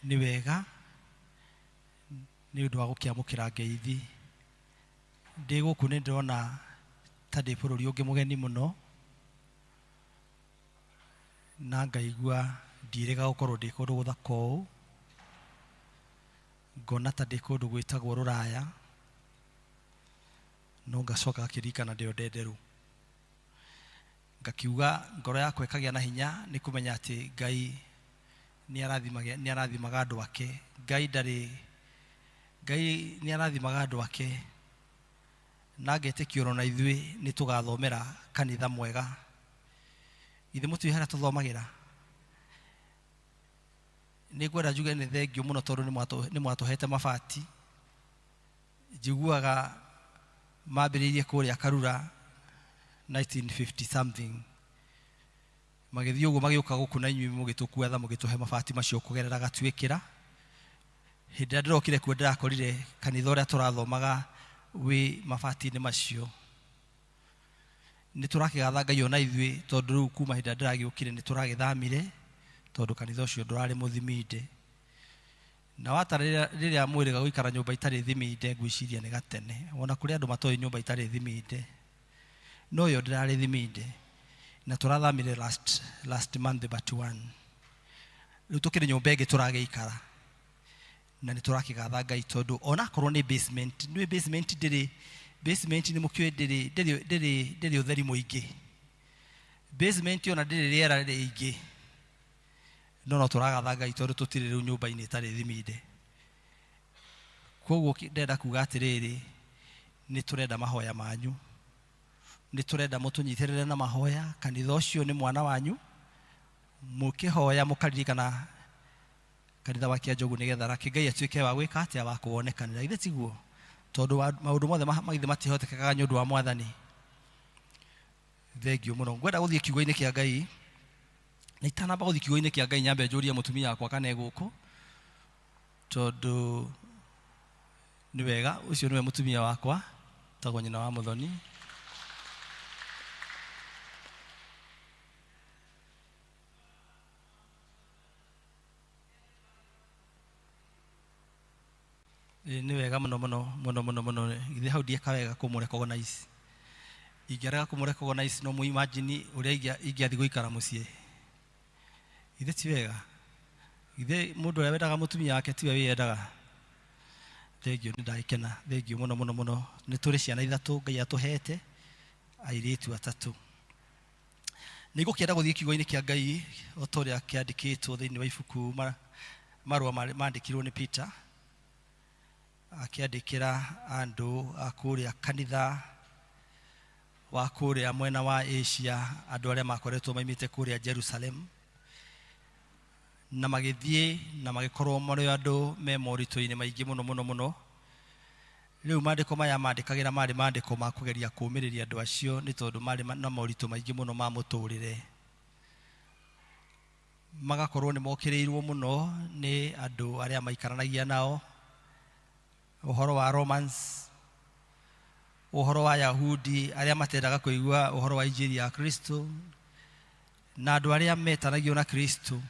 Ni wega ni undu wa gukiamukira ngeithi ndi guku ni ndona ta ndi bururi ungi mugeni muno na ngaigua ndirega gukorwo ndi kundu guthaka uu ngona ta ndi kundu gwitagwo Ruraya no ngacoka ngakirikana ndio ndenderu ngakiuga ngoro yakwa ikagia na hinya ni kumenya ati Ngai ni arathimaga andu ake Ngai ni arathimaga andu ake na ngetikio na ithui ni tugathomera kanitha mwega ithe mutu ihara tuthomagira ni gwera juga ni thengio muno tondu ni mwatuhete mabati njiguaga mambiririe kuria Karura 1950 something magithii uguo magiuka guku na inyui mugitukuatha mugituhe mabati macio kugerera gatwikira hindi ndirokire kuo ndirakorire kanitha uria turathomaga wi mabati ni macio ni turakigatha Ngai ona ithui tondu riu kuma hindi ndiragiukire ni turagithamire tondu kanitha ucio ndurari muthiminde na watariria mwiriga guikara nyumba itari thiminde ngwiciria ni gatene ona kuri andu matoi nyumba itari thiminde no yo ndirari thiminde na turathamire last month but one riu tukiri nyumba ingi turagiikara na ni turakigatha Ngai tondu ona korwo ni basement ni mukio ndiri utheri muingi basement ona ndiri riera riingi no turagatha Ngai tondu tutiri riu nyumba ini itari thiminde koguo ndenda kuga atiriri ni turenda mahoya manyu ni turenda mutunyitirire na mahoya kanitha ucio ni mwana wanyu mukihoya mukaririkana kanitha wa Kianjogu nigetha rake Ngai atuike wa gwika atia wa kuonekanira ithe tiguo tondu maundu mothe magithe matihotekaga nyundu wa mwathani thengio muno ngwenda guthie kiugo-ini kia Ngai na itanamba guthie kiugo-ini kia Ngai nyambe njurie mutumia wakwa kana guku tondu ni wega ucio niwe mutumia wakwa tagwo nyina wa Muthoni ni wega muno ithe hau ndieka wega kumurecognize ingĩrega kumurecognize no mu imagine uria ingiathi guikara mucie ithe ti wega ithe mundu uria wendaga mutumia wake tiwe wiendaga thengio ni ndaikena thengio muno ni turi ciana ithatu Ngai atuhete airitu atatu nigukienda guthie kiugo-ini kia Ngai otoria kiandikitwo thiini wa ibuku marua mandikirwo ni Peter akiandikira andu akuria kanitha wa kuria mwena wa Asia andu aria makoretwo maimite kuria Jerusalem na magithie na magikorwo mori andu me morito-ini maingi muno riu mandiko maya mandikagira mari mandiko ma kugeria kumiriria andu acio ni tondu mari na morito maingi muno ma muturire magakorwo ni mokirirwo muno ni andu aria maikaranagia nao uhoro wa Romans uhoro wa Yahudi aria matendaga kuigua uhoro wa injili ya Kristo na andu aria metanagio na Kristo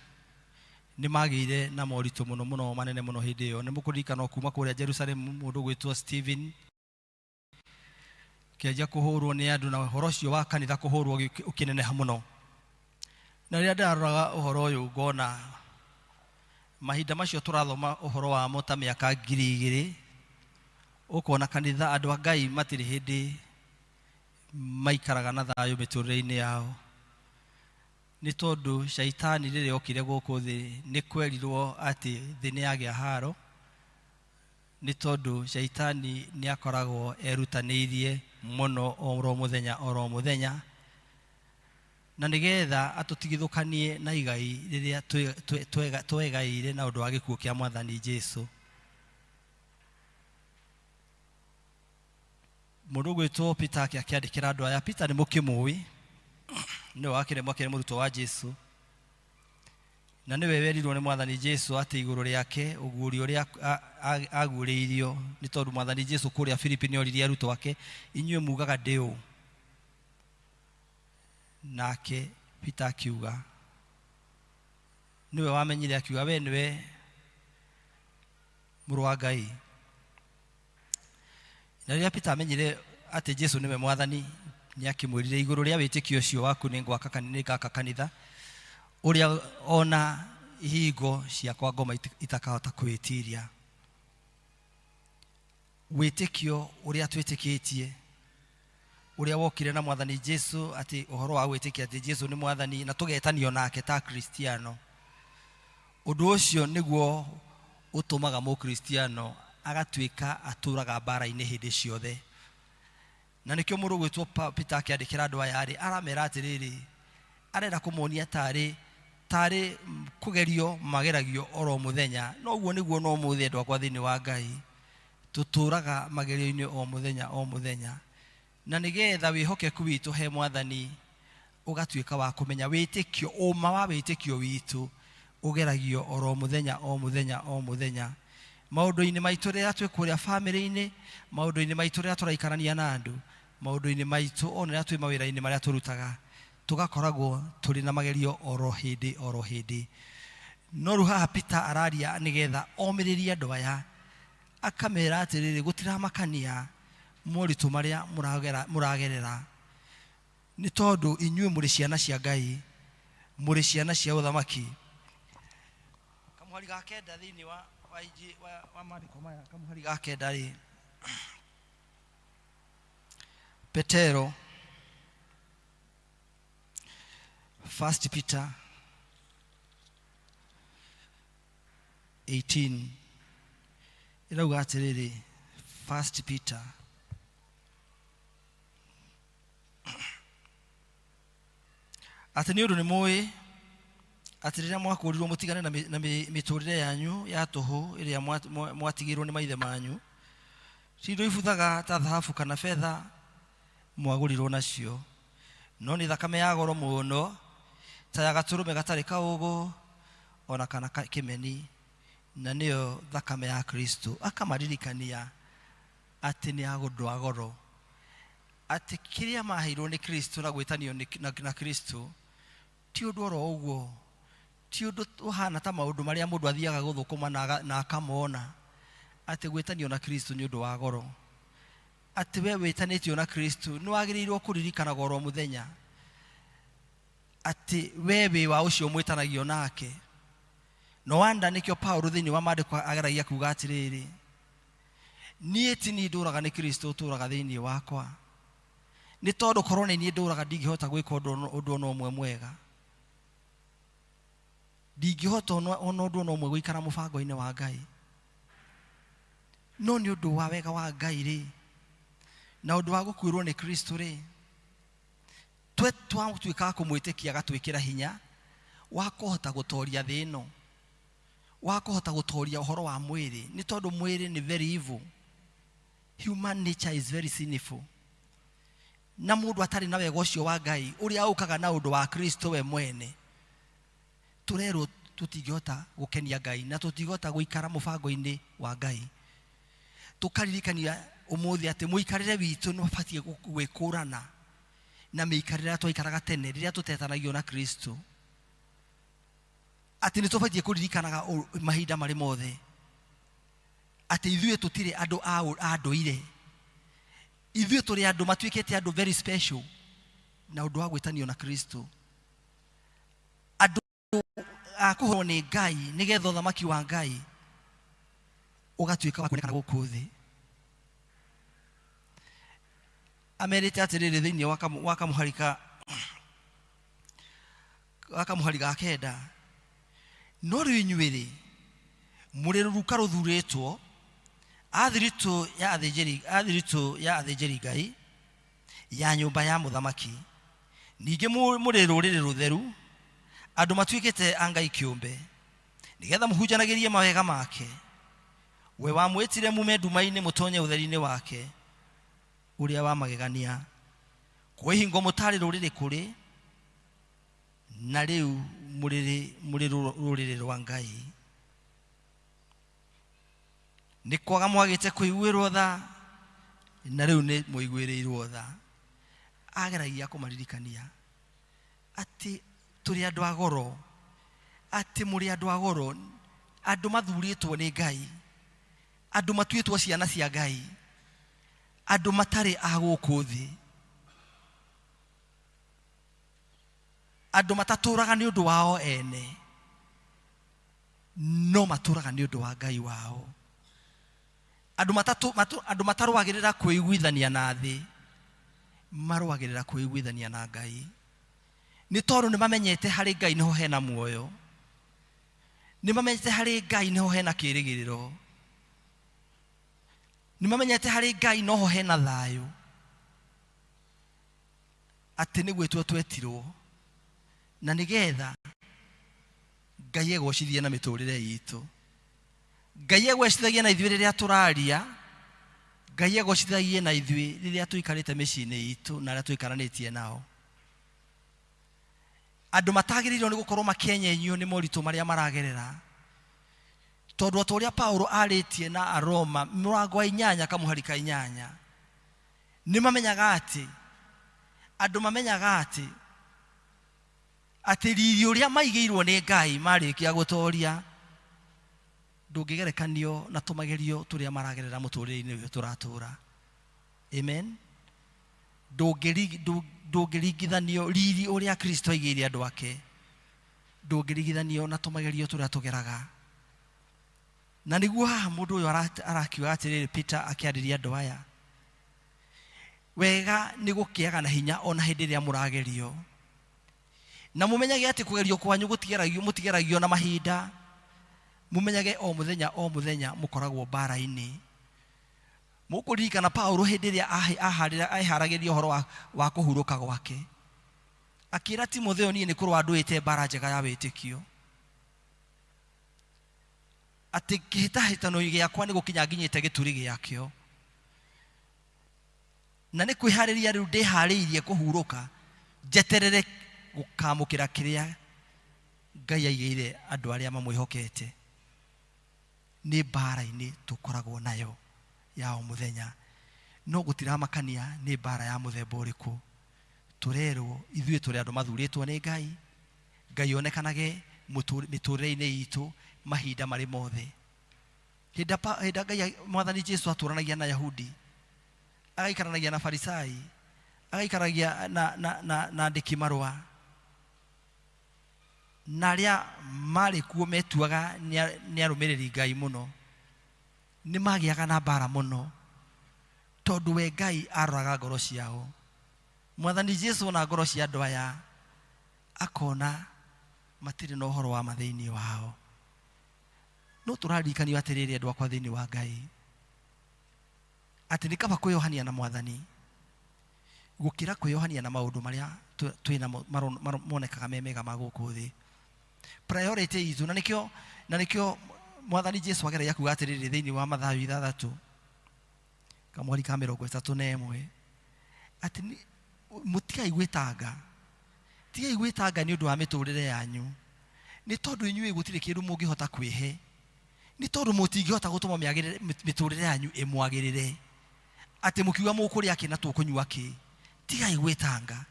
ni magire na morito muno manene muno hindi iyo ni mukuririkana kuma kuria Jerusalem mundu gwitwo Stephen kiaja kuhurwo ni andu na uhoro cio wa kanitha kuhurwo ukineneha muno na ria ndaroraga uhoro uyu ngona mahinda macio turathoma uhoro wa mota miaka 2000 ukona kanitha andu a Ngai matiri hindi maikaraga na thayo miturire-ini yao ni tondu shaitani riri okire guku thi ni kwerirwo ati thi ni agia haro ni tondu shaitani ni akoragwo erutanirie muno oro muthenya na nigetha atutigithukanie na igai riria twegaire na undu wa gikuo kia mwathani Jesu mundu gwitwo Peter akiandikira andu aya Peter ni mukimui no akiremwa kire muruto wa Jesu na niwe werirwo ni mwathani Jesu ati iguru riake uguri uria aguriirio ni tondu mwathani Jesu kuria Filipi ni oririe aruto wake inyue mugaga ndiu nake Peter akiuga niwe wamenyire akiuga we niwe mũrũ wa Ngai. Na rĩrĩa Peter amenyire atĩ Jesu nĩwe mwathani, nĩ akĩmwĩrire igũrũ rĩa wĩtĩkio ũcio waku nĩ ngaka kanitha ũrĩa ona ihingo ciakwa ngoma itakahota kwĩtiria. Wĩtĩkio ũrĩa twĩtĩkĩtie, ũrĩa wokire na mwathani Jesu, atĩ ũhoro wa gwĩtĩkia atĩ Jesu nĩ mwathani na tũgetanio nake ta Kristiano. Ũndũ ũcio nĩguo ũtũmaga mũkristiano agatuĩka atũraga mbara-inĩ hĩndĩ ciothe. Na nĩkĩo mũndũ gwĩtwo Peter akĩandĩkĩra andũ aya aramera atĩrĩrĩ, arenda kũmonia tarĩ kũgerio mageragio oro mũthenya. No ũguo nĩguo no mũthĩ andũ akwa thĩinĩ wa Ngai, tũtũraga magerio-inĩ o mũthenya. Na nĩgetha wĩhokeku witũ he mwathani ũgatuĩka wa kũmenya wĩtĩkio, ũma wa wĩtĩkio witũ ũgeragio oro mũthenya. Maũndũ-inĩ maitũ rĩrĩa twĩ kũrĩa family-inĩ, maũndũ-inĩ maitũ rĩrĩa tũraikarania na andũ, maũndũ-inĩ maitũ ona rĩrĩa twĩ mawĩra-inĩ marĩa tũrutaga, tũgakoragwo tũrĩ na magerio oro hĩndĩ. No rĩu haha Peter araria nĩgetha omĩrĩrie andũ aya, akamera atĩrĩrĩ, gũtiramakania moritũ marĩa mũragerera, nĩ tondũ inyuĩ mũrĩ ciana cia Ngai, mũrĩ ciana cia ũthamaki. Kamuhari ga kenda thĩinĩ wa maandĩko maya, kamuhari ga kenda rĩ, Petero, 1 Peter 18 irauga atĩrĩrĩ, 1 Peter atĩ nĩ ũndũ nĩ mũĩ atĩ rĩrĩa mwakũrirwo mũtigane na mĩtũrĩre yanyu ya tũhũ ĩrĩa mwatigĩrwo nĩ maithe manyu, ti indo ibuthaga ta thahabu kana betha mwagũrirwo nacio, no nĩ thakame ya goro mũno ta ya gatũrũme gatarĩ kaũgũ ona kana kĩmeni, na nĩyo thakame ya Kristo. Akamaririkania atĩ nĩ agũndũ wa goro, atĩ kĩrĩa maheirwo nĩ Kristo na gwĩtanio na Kristo ti ũndũ oro ũguo, ti ũndũ ũhana ta maũndũ marĩa mũndũ athiaga gũthũkũma na akamona. Atĩ gwĩtanio na Kristo nĩ ũndũ wa goro, atĩ we wĩtanĩtio na Kristo nĩ wagĩrĩirwo kũririkana goro mũthenya atĩ we wĩ wa ũcio mwĩtanagio nake. No wanda nĩkĩo Paulo thĩinĩ wa maandĩko ageragia kuuga atĩrĩrĩ, niĩ ti niĩ ndũraga nĩ Kristo ũtũraga thĩinĩ wakwa, nĩ tondũ korwo nĩ niĩ ndũraga ndingĩhota gwĩka ũndũ ona ũmwe mwega, ndingĩhota ona ũndũ ona ũmwe gũikara mũbango-inĩ wa Ngai. No nĩ ũndũ wa wega wa Ngai rĩ, na ũndũ wa gũkuĩrwo nĩ Kristo rĩ, twatuĩka kũmwĩtĩkia agatwĩkĩra hinya wa kũhota gũtoria thĩ ĩno, wa kũhota gũtoria ũhoro wa mwĩrĩ, nĩ tondũ mwĩrĩ nĩ very evil. Human nature is very sinful. Na mũndũ atarĩ na wega ũcio wa Ngai ũrĩa ũkaga na ũndũ wa Kristo we mwene, tũrerwo tũtingĩhota gũkenia Ngai na tũtingĩhota gũikara mũbango-inĩ wa Ngai. Tũkaririkania ũmũthĩ atĩ mũikarĩre witũ nĩ wabatiĩ gwĩkũrana na mĩikarĩre twaikaraga tene rĩrĩa tũtetanagio na Kristo. Atĩ nĩ tũbatiĩ kũririkanaga mahinda marĩ mothe atĩ ithuĩ tũtirĩ andũ a ndũire, ithuĩ tũrĩ andũ matuĩkĩte andũ very special na ũndũ wa gwĩtanio na Kristo, andũ a kũhũrwo nĩ Ngai nĩgetha ũthamaki wa Ngai ũgatuĩka wa kuonekana gũkũ thĩ. Amerite atĩrĩrĩ thĩinĩ wa kamuhari ga kenda, no rĩu inyuĩ-rĩ mũrĩ rũruka rũthurĩtwo, athiritũ ya athĩnjĩri Ngai ya nyũmba ya mũthamaki, ningĩ mũrĩ rũrĩrĩ rũtheru, andũ matuĩkĩte a Ngai kĩũmbe, nĩgetha mũhunjanagĩrie mawega make, we wamwĩtire mume nduma-inĩ mũtonye ũtheri-inĩ wake ũrĩa wa magegania, kwĩhingo mũtarĩ rũrĩrĩ kũrĩ, na rĩu mũrĩ rũrĩrĩ rwa Ngai. Nĩ kwaga mwagĩte kũiguĩrwo tha, na rĩu nĩ mũiguĩrĩirwo tha. Ageragia kũmaririkania atĩ tũrĩ andũ a goro, atĩ mũrĩ andũ a goro, andũ mathurĩtwo nĩ Ngai, Andũ matuĩtwo ciana cia Ngai. Andũ matarĩ a gũkũ thĩ. Andũ matatũraga nĩ ũndũ wao ene. No matũraga nĩ ũndũ wa Ngai wao. Andũ matarũagĩrĩra kwĩiguithania na thĩ. Marũagĩrĩra kwĩiguithania na Ngai. Nĩ tondũ nĩ mamenyete harĩ Ngai niho hena muoyo. Nĩ mamenyete harĩ Ngai niho hena kĩĩrĩgĩrĩro. Nĩ mamenyete harĩ Ngai noho hena thayũ. Atĩ nĩ gwĩtwo twetirwo. Na nĩgetha Ngai egocithie na mĩtũrĩre itũ. Ngai egocithagie na ithuĩ rĩrĩa tũraria. Ngai egocithagie na ithuĩ rĩrĩa tũikarĩte mĩciĩ-inĩ itũ na arĩa tũikaranĩtie nao. Andũ matagĩrĩirwo nĩ gũkorwo makĩenyenyio nĩ moritũ marĩa maragerera. Tondũ ta ũrĩa Paulo arĩtie na Aroma mũrango wa 8 kamũhari ka 8. Nĩ mamenyaga atĩ andũ mamenyaga atĩ riri ũrĩa maigĩirwo nĩ Ngai marĩkia gũtoria ndũngĩgerekanio na tũmagerio tũrĩa maragerera mũtũrĩre-inĩ ũyũ tũratũra. Amen. Ndũngĩringithanio riri ũrĩa Kristo aigĩire andũ ake. Ndũngĩringithanio na tũmagerio tũrĩa tũgeraga. Na nĩguo haha mũndũ ũyũ arakiuga atĩrĩrĩ Peter akĩarĩria andũ aya. Wega nĩ gũkĩaga na hinya ona hĩndĩ ĩrĩa mũragerio. Na mũmenyage atĩ kũgerio kwanyu mũtigeragio na mahinda. Mũmenyage o mũthenya mũkoragwo mbara-inĩ. Mũkũririkana Paulo hĩndĩ ĩrĩa aiharagĩria ũhoro wa kũhurũka gwake. Akĩra Timotheo niĩ nĩ kũrũa ndũĩte mbara njega ya wĩtĩkio. Atĩ kĩhĩtahĩtano gĩakwa nĩ gũkinya nginyĩte gĩturi gĩakĩo. Na nĩ kwĩharĩria rĩu ndĩharĩirie kũhurũka njeterere gũkamũkĩra kĩrĩa Ngai aigĩire andũ arĩa mamwĩhokete. Nĩ mbara-inĩ tũkoragwo nayo ya o mũthenya. No gũtiramakania nĩ mbara ya mũthemba ũrĩkũ. Tũrerwo ithuĩ tũrĩ andũ mathurĩtwo nĩ Ngai. Ngai onekanage mĩtũrĩre-inĩ itũ mahinda marĩ mothe. Hĩndĩ Ngai Mwathani Jesũ atũranagia na Yahudi, agaikaranagia na Farisai, agaikaragia na andĩki marũa, na arĩa marĩ kuo metuaga nĩ arũmĩrĩri Ngai mũno, nĩ magĩaga na mbara mũno. Tondũ we Ngai aroraga ngoro ciao. Mwathani Jesũ na ngoro cia andũ aya akona matirĩ na ũhoro wa mathĩinĩ wao. No tũrarikanio atĩrĩrĩ andũ akwa thĩinĩ wa Ngai, atĩ nĩ kaba kwĩyohania na Mwathani gũkĩra kwĩyohania na maũndũ marĩa twĩna monekaga me mega ma gũkũ thĩ. Priority itũ na nĩkĩo Mwathani Jesũ ageragia kuuga atĩrĩrĩ thĩinĩ wa Mathayo 6 kamwari ka 31 atĩ mũtigai gwĩtanga. Tigai gwĩtanga nĩ ũndũ wa mĩtũrĩre yanyu. Nĩ tondũ inyuĩ gũtirĩ kĩndũ mũngĩhota kwĩhe. Nĩ tondũ mũtingĩhota gũtũma mĩtũrĩre yanyu ĩmwagĩrĩre. Atĩ mũkiuga mũkũrĩa kĩ na tũkũnyua kĩ. Tigai gwĩtanga.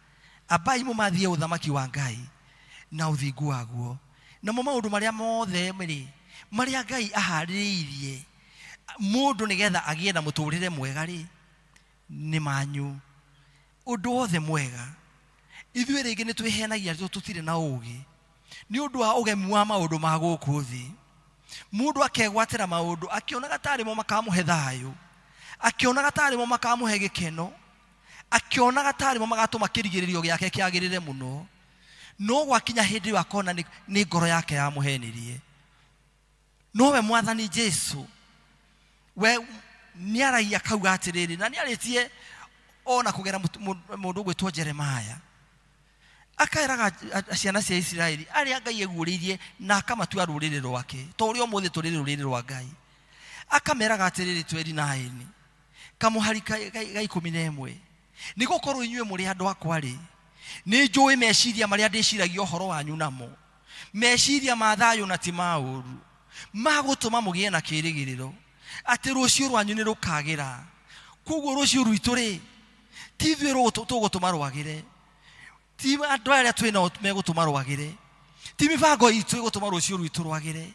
Ambai mũmathiĩ ũthamaki wa Ngai na ũthingu waguo. Namo maũndũ marĩa mothe marĩa Ngai aharĩrĩirie mũndũ nĩgetha agĩe na mũtũrĩre mwega nĩ manyu. Ũndũ wothe mwega. Ithuĩ rĩngĩ nĩ twĩheanagia tũtirĩ na ũũgĩ. Nĩ ũndũ wa ũgemu wa maũndũ ma gũkũ thĩ. Mũndũ akegwatĩra maũndũ akĩonaga tarĩ mo makamũhe thayũ, akĩonaga tarĩ mo makamũhe gĩkeno, akĩonaga tarĩ mo magatũma kĩrigĩrĩrio gĩake kĩagĩrĩre mũno. No gwakinya hĩndĩ ĩyo akona nĩ ngoro yake yamũhenirie. No we Mwathani Jesũ we nĩ aragia kauga atĩrĩrĩ, na nĩ arĩtie ona kũgera mũndũ gwĩtwo Jeremaya. Akaeraga ciana cia Isiraeli arĩa Ngai eguũrĩirie na akamatua rũrĩrĩ rwake, ta ũrĩa ũmũthĩ tũrĩ rũrĩrĩ rwa Ngai. Akameraga atĩrĩrĩ 29 kamũhari ga 11, nĩ gũkorwo inyuĩ mũrĩ andũ akwa nĩ njũĩ meciria marĩa ndĩciragia ũhoro wanyu namo, meciria ma thayũ na ti ma ũũru, ma gũtũma mũgĩe na kĩĩrĩgĩrĩro atĩ rũciũ rwanyu nĩ rũkagĩra. Koguo rũciũ rwitũ ti ithuĩ tũgũtũma rwagĩre, ti andũ arĩa twĩnao megũtũma rwagĩre, ti mĩbango itũ ĩgũtũma rũciũ rwitũ rwagĩre.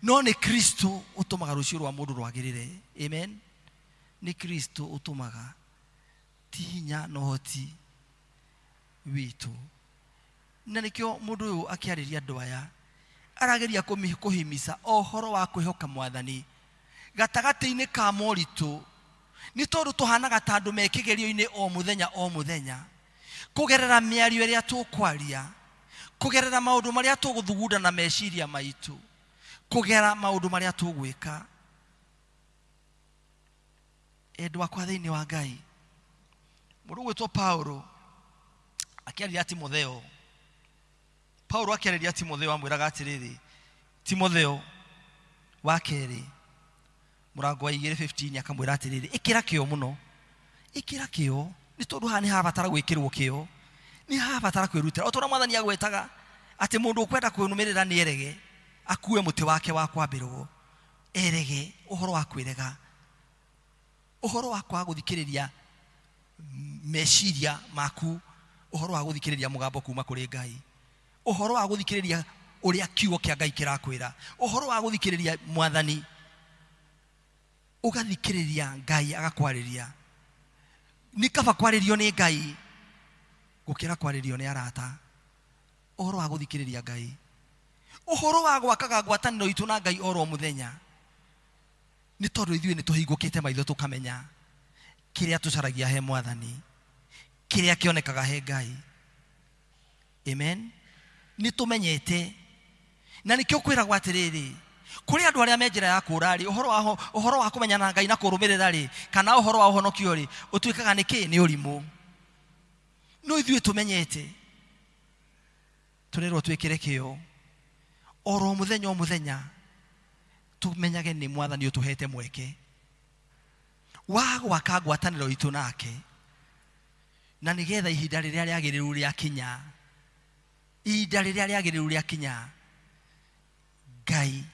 no nĩ Kristo ũtũmaga rũciũ rwa mũndũ rwagĩrĩre. Amen. Nĩ Kristo ũtũmaga, ti hinya no hoti witũ. Na nĩkĩo mũndũ ũyũ akĩarĩria andũ aya arageria kũhimica ũhoro wa kwĩhoka Mwathani gatagatĩ-inĩ ka moritũ, nĩ tondũ tũhanaga ta andũ mekĩgerio-inĩ o mũthenya kũgerera mĩario ĩrĩa tũkwaria, kũgerera maũndũ marĩa tũgũthugunda na meciria maitũ, kũgerera maũndũ marĩa tũgwĩka. Endwa akwa thĩinĩ wa Ngai, mũndũ gwĩtwo Paulo akĩarĩria Timotheo. Paulo akĩarĩria Timotheo amwĩraga atĩrĩrĩ, Timotheo wa kerĩ mũrango wa 2:15 akamwĩra atĩrĩrĩ, ĩkĩra kĩo mũno, ĩkĩra kĩo, nĩ tondũ haha nĩ habatara gwĩkĩrwo kĩo, nĩ habatara kwĩrutĩra. O tũrĩa Mwathani agwĩtaga atĩ mũndũ ũkwenda kwĩnũmĩrĩra nĩ erege akue mũtĩ wake wa kwambĩrwo. Erege ũhoro wa kwĩrega, ũhoro wa kwaga gũthikĩrĩria meciria maku, ũhoro wa gũthikĩrĩria mũgambo kuma kũrĩ Ngai, ũhoro wa gũthikĩrĩria ũrĩa kiugo kĩa Ngai kĩrakwĩra, ũhoro wa gũthikĩrĩria Mwathani, ũgathikĩrĩria Ngai agakwarĩria. Nĩ kaba kwarĩrio nĩ Ngai gũkĩra kwarĩrio nĩ arata. Ũhoro wa gũthikĩrĩria Ngai, ũhoro wa gwakaga ngwatanĩro itũ na Ngai oro mũthenya, nĩ tondũ ithuĩ nĩ tũhingũkĩte maitho tũkamenya kĩrĩa tũcaragia he Mwathani, kĩrĩa kĩonekaga he Ngai. Amen. Nĩ tũmenyete, na nĩkĩo kwĩragwo atĩrĩrĩ, kũrĩ andũ arĩa me njĩra ya kũũra rĩ, ũhoro wa kũmenya na Ngai na kũrũmĩrĩra rĩ, kana ũhoro wa ũhonokio rĩ, ũtuĩkaga nĩkĩ? Nĩ ũrimũ. No ithuĩ tũmenyete, tũrerwo twĩkĩre kĩo oro mũthenya tũmenyage nĩ Mwathani ũtũhete mweke wa gwaka ngwatanĩro itũ nake, na nĩgetha ihinda rĩrĩa rĩagĩrĩru rĩakinya, ihinda rĩrĩa rĩagĩrĩru rĩakinya, Ngai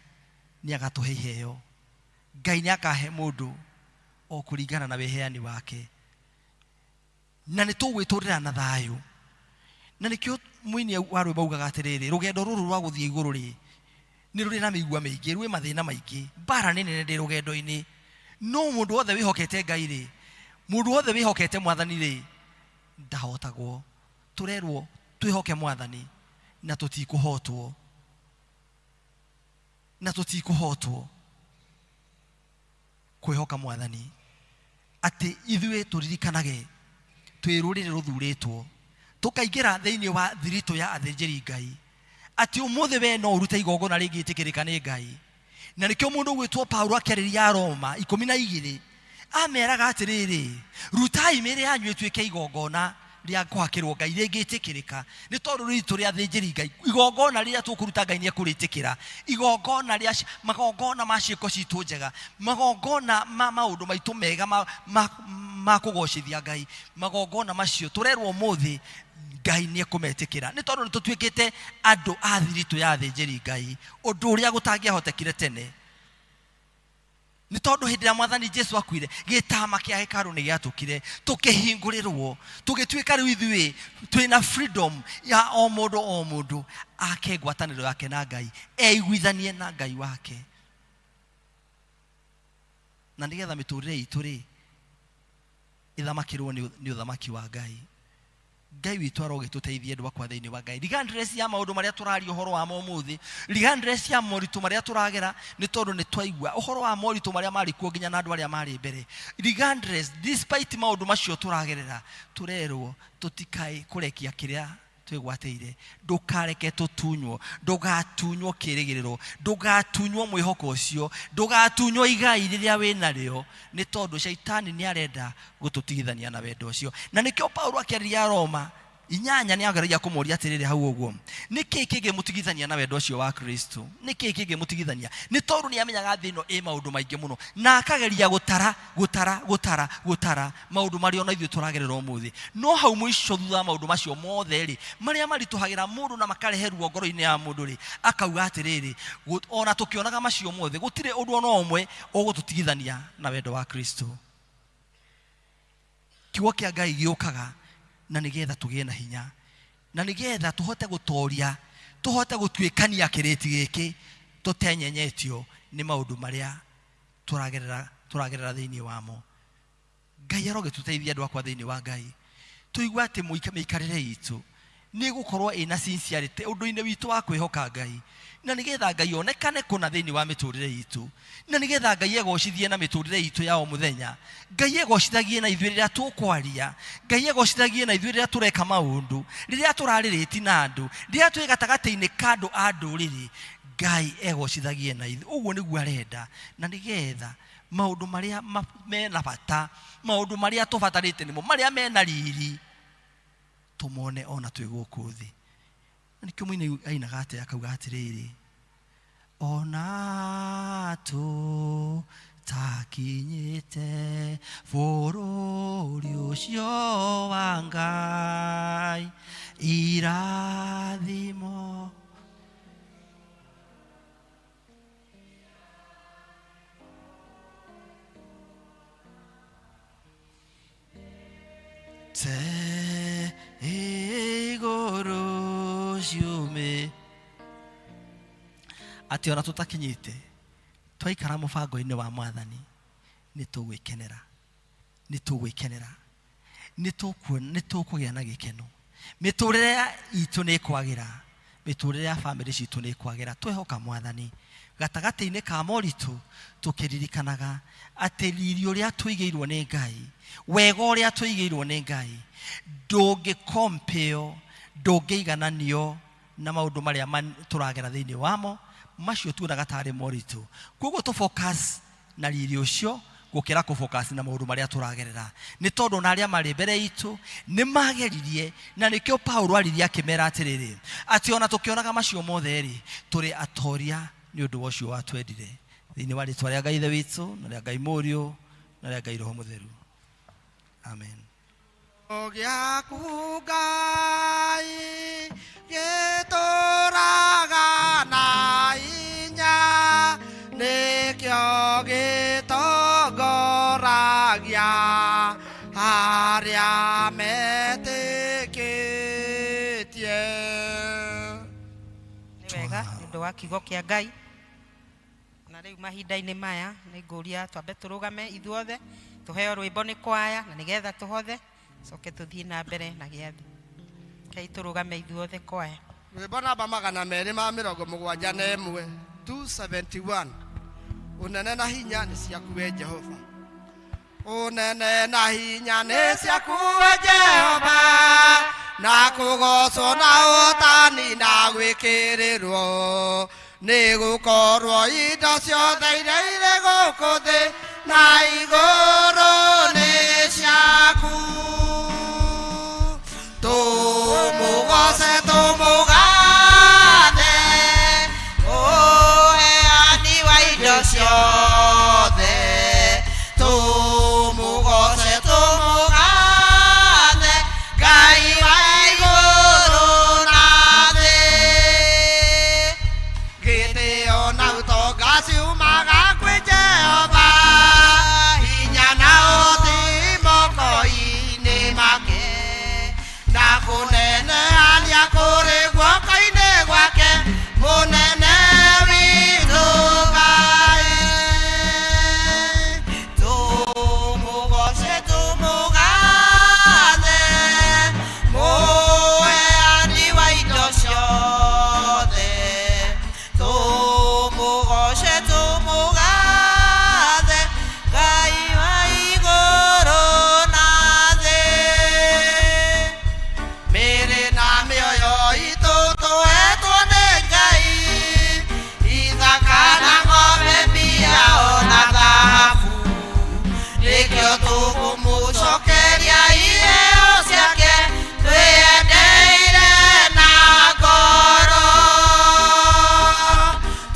nĩ agatũhe iheo. Ngai nĩ akahe mũndũ o kũringana na weheani wake, na nĩ tũgwĩtũrĩra na thayũ. Na nĩkĩo mũini wa rwĩmbo augaga atĩrĩrĩ, rũgendo rũrũ rwa gũthiĩ igũrũ rĩ, nĩ rũrĩ na mĩigua mĩingĩ, rwĩ mathĩna maingĩ, mbara nĩ nene ndĩ rũgendo-inĩ. No mũndũ wothe wĩhokete Ngai rĩ, mũndũ wothe wĩhokete Mwathani rĩ, ndahotagwo. Tũrerwo twĩhoke Mwathani na tũtikũhotwo, na tũtikũhotwo. Kwĩhoka Mwathani atĩ ithuĩ tũririkanage twĩ rũrĩrĩ rũthurĩtwo, tũkaingĩra thĩinĩ wa thiritũ ya athĩnjĩri Ngai, atĩ ũmũthĩ we no ũrute igongona rĩngĩtĩkĩrĩka nĩ Ngai. Na nĩkĩo mũndũ gwĩtwo Paulo akĩarĩria Roma 12 ameraga atĩrĩrĩ, rutai mĩĩrĩ yanyu ĩtuĩke igongona rĩa kwakĩrwo Ngai rĩngĩtĩkĩrĩka. Nĩ tondũ ritũ rĩa athĩnjĩri Ngai, igongona rĩrĩa tũkũruta Ngai nĩ ekũrĩtĩkĩra, igongona rĩa magongona ma ciĩko citũ njega, magongona ma maũndũ maitũ mega ma kũgocithia Ngai, magongona macio tũrerwo ũmũthĩ Ngai nĩ ekũmetĩkĩra. Nĩ tondũ nĩ tũtuĩkĩte andũ a thiritũ ya athĩnjĩri Ngai, ũndũ ũrĩa gũtangĩahotekire tene. Nĩ tondũ hĩndĩ ya Mwathani Jesũ akuire, gĩtama kĩa hekarũ nĩ gĩatũkire, tũkĩhingũrĩrwo, tũgĩtuĩka rĩu ithuĩ twĩna freedom ya o mũndũ ake ngwatanĩro yake na Ngai, eiguithanie na Ngai wake. Na nĩgetha mĩtũrĩre itũ rĩ, ithamakĩrwo nĩ ũthamaki wa Ngai. Ngai witũ arogĩtũteithie ndwa kwa thĩinĩ wa Ngai. Regardless ya maũndũ marĩa tũraria ũhoro wa ũmũthĩ, regardless ya moritũ marĩa tũragera, nĩ tondũ nĩ twaigua ũhoro wa moritũ marĩa marĩ kuo nginya na andũ arĩa marĩ mbere. Regardless, despite maũndũ macio tũragerera, tũrerwo tũtikae kũrekia kĩrĩa twĩgwatĩire. Ndũkareke tũtunywo, ndũgatunywo kĩĩrĩgĩrĩro, ndũgatunywo mwĩhoko ũcio, ndũgatunywo igai rĩrĩa wĩnarĩo, nĩ tondũ Shaitani nĩ arenda gũtũtigithania na wendo ũcio. Na nĩkĩo Paulo akĩarĩria Roma 8 nĩ agereria kũmũria atĩrĩrĩ hau ũguo, nĩkĩĩ kĩngĩmũtigithania na wendo ũcio wa Kristo? Nĩkĩĩ kĩngĩmũtigithania? Nĩ tondũ nĩ amenyaga thĩ ĩno ĩ maũndũ maingĩ mũno, na akageria gũtara maũndũ marĩa ona ithuĩ tũragerera ũmũthĩ. No hau mũico thutha wa maũndũ macio mothe rĩ, marĩa maritũhagĩra mũndũ na makarehe ruo ngoro-inĩ ya mũndũ rĩ, akauga atĩrĩrĩ, ona tũkĩonaga macio mothe, gũtirĩ ũndũ ona ũmwe ũgũtũtigithania na wendo wa Kristo. Kiugo kĩa Ngai gĩũkaga na nĩgetha tũgĩe na hinya, na nĩgetha tũhote gũtoria, tũhote gũtuĩkania kĩrĩti gĩkĩ tutenyenyetio ni maundu maria turagerera thiini wamo. Ngai aroge tuteithia andu akwa thiini wa Ngai tuigua ati miikarire itu ni gukorwo ina sincerity undu-ini witu wa kwihoka Ngai, na nigetha Ngai onekane kuna thiini wa miturire itu, na nigetha Ngai egocithie na miturire itu ya o muthenya. Ngai egocithagie na ithuĩ rĩrĩa tukwaria, Ngai egocithagie na ithuĩ rĩrĩa tureka maundu, rĩrĩa turarirĩti na andu, rĩrĩa twĩ gatagati-inĩ ka andu a ndũrĩrĩ. Ngai egocithagie na ithuĩ. Ũguo nĩguo arenda, na nigetha maundu maria mena bata, maundu maria tubatarĩte nimo maria mena riri tumone ona twĩ gũkũ thĩ. Nikio mwine ainaga ate akauga atirĩrĩ, ona tu takinyĩte bũrũri ũcio wa Ngai, irathimo te igũrũ ciume. Ati ona tutakinyite twaikara mubango-ini wa Mwathani ni tugwikenera, ni tugwikenera, ni tukugia na gikeno. Miturire itu ni kwagira, miturire ya family citu ni kwagira. Twehoka Mwathani gatagati-ini ka moritu tukiririkanaga ati riri uria tuigeirwo ni Ngai, wega uria tuigeirwo ni Ngai ndũngĩcompare, ndũngĩigananio na maundu maria turagera thiini wamo, macio tuonaga tarĩ moritu. Koguo tu focus na riri ucio gukira ku focus na maundu maria turagerera, ni tondu na aria mari mbere itu ni mageririe. Na nikio Paulo ariria akimera atiriri ati ona tukionaga macio mothe ri turi atoria ni undu ucio watwendire thiini wa ritwa ria Ngai ithe witu na ria Ngai Mũriũ na ria Ngai Roho Mũtheru. Amen. Gĩaku Ngai gĩtũũraga na hinya, nĩkĩo gĩtongoragia arĩa metĩkĩtie. Nĩ wega nĩ ũndũ wa kiugo kĩa Ngai. Na rĩu mahinda-inĩ maya nĩ ngũria twambe tũrũgame ithuothe tuheo rwĩmbo nĩ kwaya, na nĩgetha tũhothe coke tuthiĩ na mbere na gĩathi. Kei tũrũgame ithuothe kwaya. Rwĩmbo namba 271 271. Unene na hinya nĩ ciaku we Jehova, unene na hinya nĩ ciaku we Jehova, na kũgocwo na ũtani na gwĩkĩrĩrwo, nĩ gũkorwo indo ciothe iria irĩ gũkũ thĩ na igũrũ nĩ ciaku. Tũmũgoce tũmũgathe, ũheani wa indo ciothe. Tũmũgoce tũmũgathe, Ngai wa igũrũ na thĩ. Gĩtĩo na ũtonga ciumaga kwĩ Jehova, hinya na ũthĩ moko-inĩ make, na kũnenehania kũrĩ guoko-inĩ gwake mũnene witũ Ngai. Tũmũgoce tũmũgathe, mũheani wa indo ciothe. Tũmũgoce tũmũgathe, Ngai wa igũrũ na thĩ. Mĩrĩ na mĩoyo itũ tũhetwo nĩ Ngai, ithaka na ng'ombe, mbia ona thahabu, nĩkĩo tũkũmũcokeria iheo ciake twĩendeire na ngoro.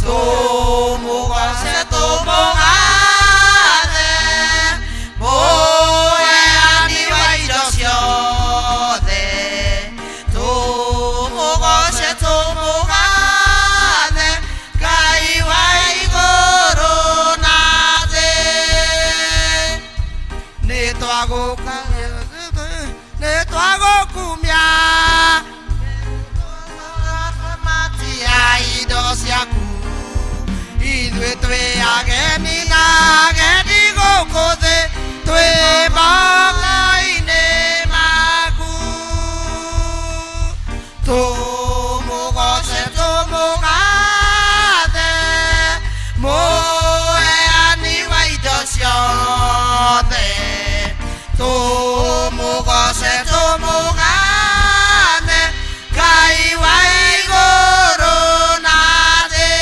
Tũmũgoce tũmũgathe, mũheani wa indo ciothe. Tũmũgoce tũmũgathe, Ngai wa igũrũ na thĩ. Nĩtwagũkumia mati ya indo ciaku, ciothe tumugoce tumugane Ngai wa iguru na thi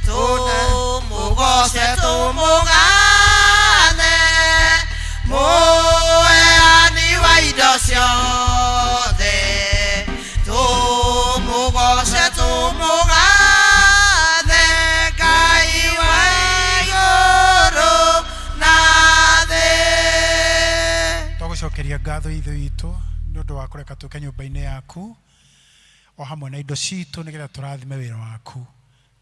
tumugoce tumugane muheani wa indo ciothe tumugoce tumugane Ngai wa iguru na thi twagucokeria ngatho ithu itu nĩ ũndũ wa kũreka tũke nyũmba-inĩ yaku o hamwe na indo citũ nĩgetha tũrathime wĩra waku.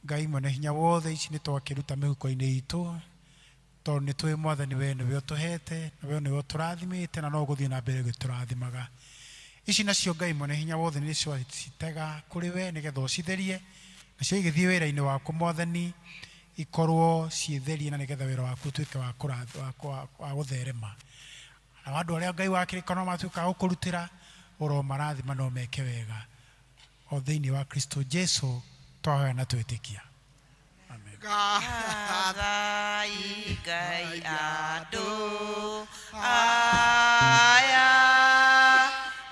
Ngai mwene hinya wothe, ici nĩ twakĩruta mĩhuko-inĩ itũ tondũ nĩ tũĩ Mwathani we nĩwe ũtũhete na we nĩwe ũtũrathimĩte na no gũthiĩ na mbere gũtũrathimaga. Ici nacio Ngai mwene hinya wothe nĩcio citega kũrĩ we nĩgetha ũcitherie nacio igĩthiĩ wĩra-inĩ waku Mwathani ikorwo ciĩtherie na nĩgetha wĩra waku ũtuĩke wa gũtherema. Na andũ arĩa Ngai wakĩrĩkano matuĩka gũkũrutĩra oro marathima no meke wega o thĩinĩ wa Kristo Jesu twahoya na twĩtĩkia. Amen. Gathai Ngai andũ aya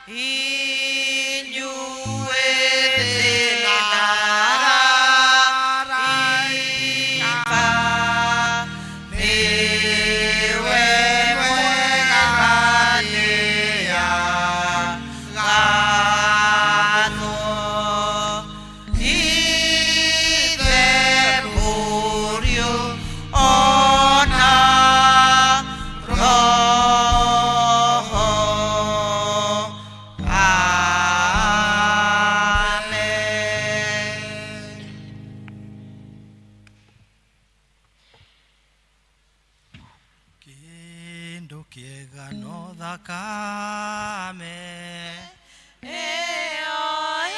inyuĩ thĩnaga iba nĩwe mwegania gatho ithe mũriũ ona roho. Amen. Kĩndũ kĩega no thakame Ĩyo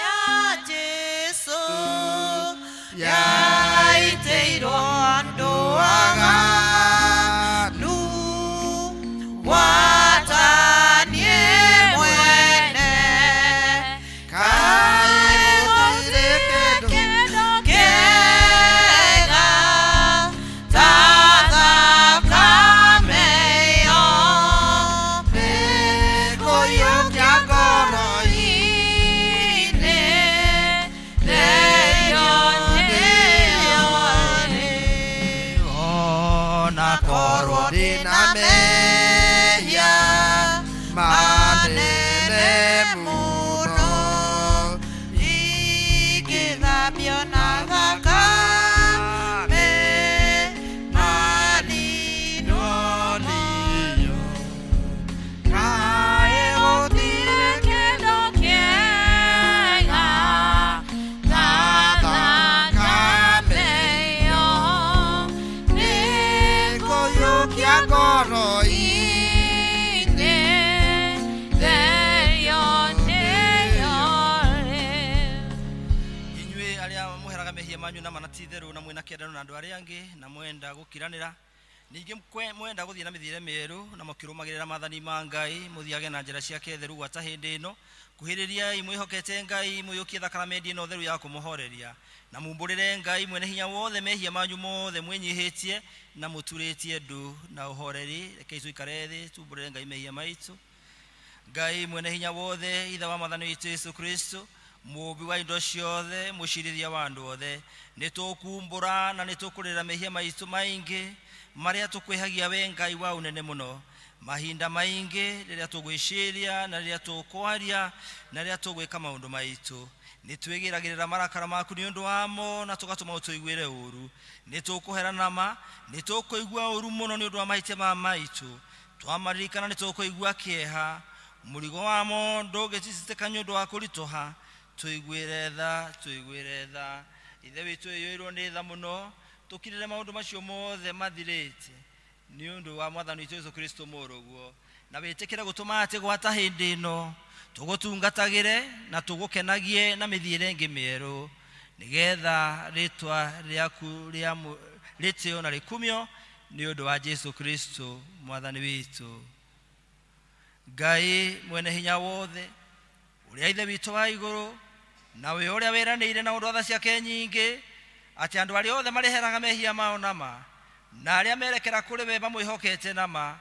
ya Jesũ yaitĩirwo andũ aganu watanie mwene Ngai gũtirĩ kĩndũ kĩega ta thakame ĩyo nĩkũiyũkia ngoro-inĩ ona korwo ndĩna mehia manene mũno ingĩthambio na thakame maninwo niyo kaĩ gũtirĩ kĩndũ kĩega ta thakame ĩyo nĩkũiyũkia ngoro-inĩ inyuĩ arĩa mũheraga mehia manyu na manatitherũ na mwĩna kĩendano na andũ arĩa angĩ na mwenda gũkiranĩra ningĩ mwenda gũthiĩ na mĩthiĩre mĩerũ na mũkĩrũmagĩrĩra maathani ma Ngai mũthiage na njĩra ciake theru gwata hĩndĩ ĩno kuhĩrĩriai mwĩhokete Ngai mũiyũkie thakramenti ĩno theru ya kũmũhoreria na mumbũrĩre Ngai mwene hinya wothe mehia manyu mothe mwĩnyihĩtie na mũturĩtie ndu na ũhoreri. Rekei tũikare thĩ tumbũrĩre Ngai mehia maitũ. Ngai mwene hinya wothe, ithe wa Mwathani witũ Yesu Kristo, mũmbi wa indo ciothe, mũcirithia wa andũ othe, nĩtũkumbũra na nĩtũkũrĩra mehia maitũ maingĩ marĩa tũkwĩhagia we Ngai wa ũnene mũno mahinda maingĩ rĩrĩa tũgwĩciria na rĩrĩa tũkwaria na rĩrĩa tũgwĩka maũndũ maitũ. Nĩtwĩgĩragĩrĩra marakara maku nĩ ũndũ wamo na tũgatũma ũtũiguĩre ũru. Nĩtũkũherana ma, nĩtũkũigua ũru mũno nĩ ũndũ wa mahĩtia ma maitũ. Twamaririkana nĩtũkũigua kĩeha, mũrigo wamo ndũngĩtĩtĩka nĩ ũndũ wa kũritũha. Tũiguĩre tha. Ithe witũ ĩyũirwo nĩ tha mũno, tũkirĩre maũndũ macio mothe mathirĩte nĩ ũndũ wa Mwathani witũ Yesu Kristo mũrũguo, na wĩtĩkĩre gũtũma atĩ gwata hĩndĩ ĩno tũgũtungatagĩre na tũgũkenagie na mĩthiĩre ĩngĩ mĩerũ, nĩgetha rĩtwa rĩaku rĩtĩo na rĩkumio nĩ ũndũ wa Jesu Kristo Mwathani witũ. Ngai mwene hinya wothe, ũrĩa ithe witũ wa igũrũ, na we ũrĩa wĩranĩire na ũndũ wa tha ciake nyingĩ atĩ andũ arĩa othe marĩheraga mehia mao nama na arĩa merekera kũrĩ we mamwĩhokete nama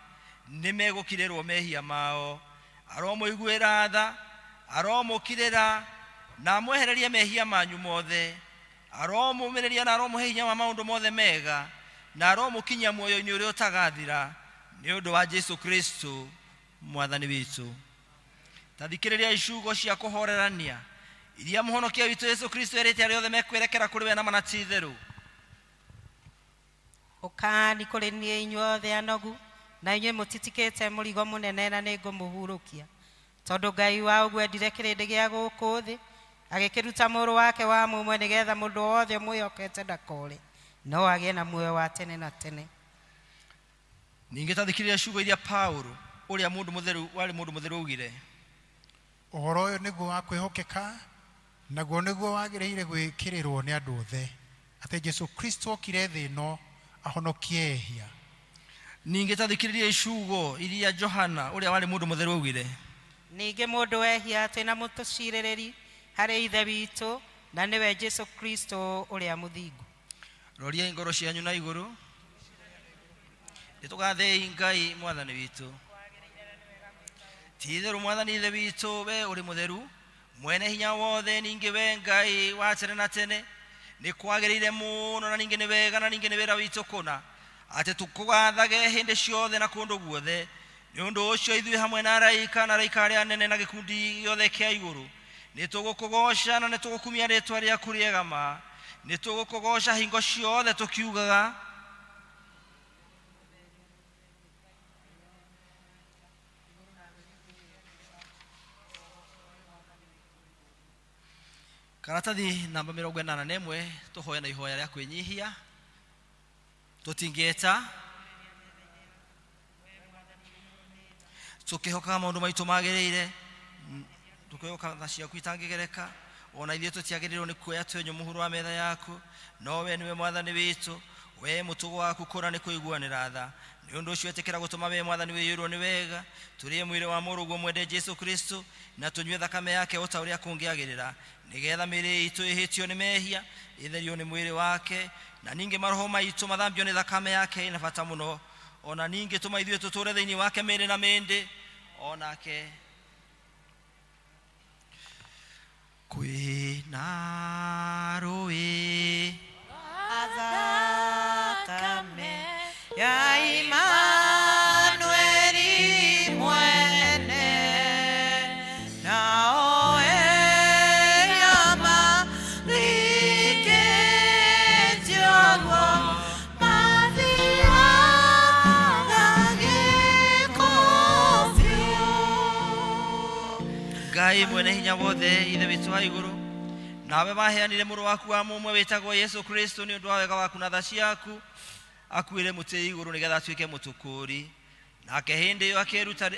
nĩmegũkirĩrwo mehia mao. Aromũiguĩra tha, aromũkirĩra na amwehererie mehia manyu mothe. Aromũmĩrĩria na aromũhe hinya wa maũndũ mothe mega, na aromũkinyia muoyo-inĩ ũrĩa ũtagathira nĩ ũndũ wa Jesu Kristo mwathani witũ. Tathikĩrĩria iciugo cia kũhorerania iria mũhonokia witũ Yesu Kristo erĩte arĩa othe mekwerekera kũrĩ we na mana ti itherũ. Ũkani kũrĩ niĩ inyuothe anogu, na inyuĩ mũtitikĩte mũrigo mũnene, na nĩngũmũhurũkia. Tondũ Ngai wa ũguo endire kĩrĩndĩ gĩa gũkũ thĩ, agĩkĩruta mũrũ wake wa mũmwe, nĩgetha mũndũ wothe mwĩhokete ndakore, no agĩe na muoyo wa tene na tene. Ningĩ tathikĩrĩria ciugo iria Paulo ũrĩa mũndũ mũtheru augire. Ũhoro ũyũ nĩguo wa kwĩhokeka, naguo nĩguo wagĩrĩire gwĩkĩrĩrwo nĩ andũ othe, atĩ Jesu Kristo okire thĩ ĩno ahonokie ehia. Ningĩ tathikĩrĩria ciugo iria Johana ũrĩa warĩ mũndũ mũtheru augire. Ningĩ mũndũ wehia twĩna mũtũcirĩrĩri harĩ ithe witũ, na nĩwe Jesu Kristo ũrĩa mũthingu. Roria ngoro cianyu na igũrũ. Nĩtũgathĩi Ngai mwathani witũ. Ti itherũ mwathani ithe witũ, we ũrĩ mũtheru mwene hinya wothe, ningĩ we Ngai wa tene na tene. Nĩ kwagĩrĩire mũno na ningĩ nĩ wega na ningĩ nĩ wĩra witũ kũna atĩ tũkũgathage hĩndĩ ciothe na kũndũ guothe. Nĩ ũndũ ũcio ithuĩ hamwe na araika arĩa anene na gĩkundi gĩothe kĩa igũrũ nĩ tũgũkũgoca na nĩ tũgũkumia rĩĩtwa rĩaku rĩega ma. Nĩ tũgũkũgoca hingo ciothe tũkiugaga karatathi namba 81 tũhoya na ihoya rĩa kwĩnyihia. Tũtingĩeta tũkĩhokaga maũndũ maitũ magĩrĩire, tũkĩhoka tha ciaku itangĩgereka, ona ithuĩ tũtiagĩrĩirwo nĩ kuoya twenyũ mũhuro wa metha yaku, no we nĩwe mwathani witũ, we mũtugo waku kũna nĩ kũiguanĩra tha. Nĩ ũndũ ũcio etĩkĩra gũtũma we mwathani wĩyũrwo nĩ wega, tũrĩe mwĩrĩ wa mũrũguo mwende Jesu Kristo, na tũnyue thakame yake o ta ũrĩa kũngĩagĩrĩra, nĩgetha mĩĩrĩ itũ ĩhĩtio nĩ mehia ĩtherio nĩ mwĩrĩ wake, na ningĩ maroho maitũ mathambio nĩ thakame yake ĩna bata mũno. Ona ningĩ tũma ithuĩ tũtũũre thĩinĩ wake mĩĩrĩ na mĩndĩ, onake kwĩna rũĩ thakame ya Imanueli mwene, nao eyama liketiogo mathiaga gĩkũbio. Ngai mwene hinya wothe ithe witũ wa igũrũ, nawe waheanire mũrũ waku wa mũmwe wĩtagwo Yesu Kristo nĩ ũndũ wa wega waku na tha ciaku, akuĩre mũtĩ igũrũ nĩgetha atuĩke mũtũkũri. Nake hĩndĩ ĩyo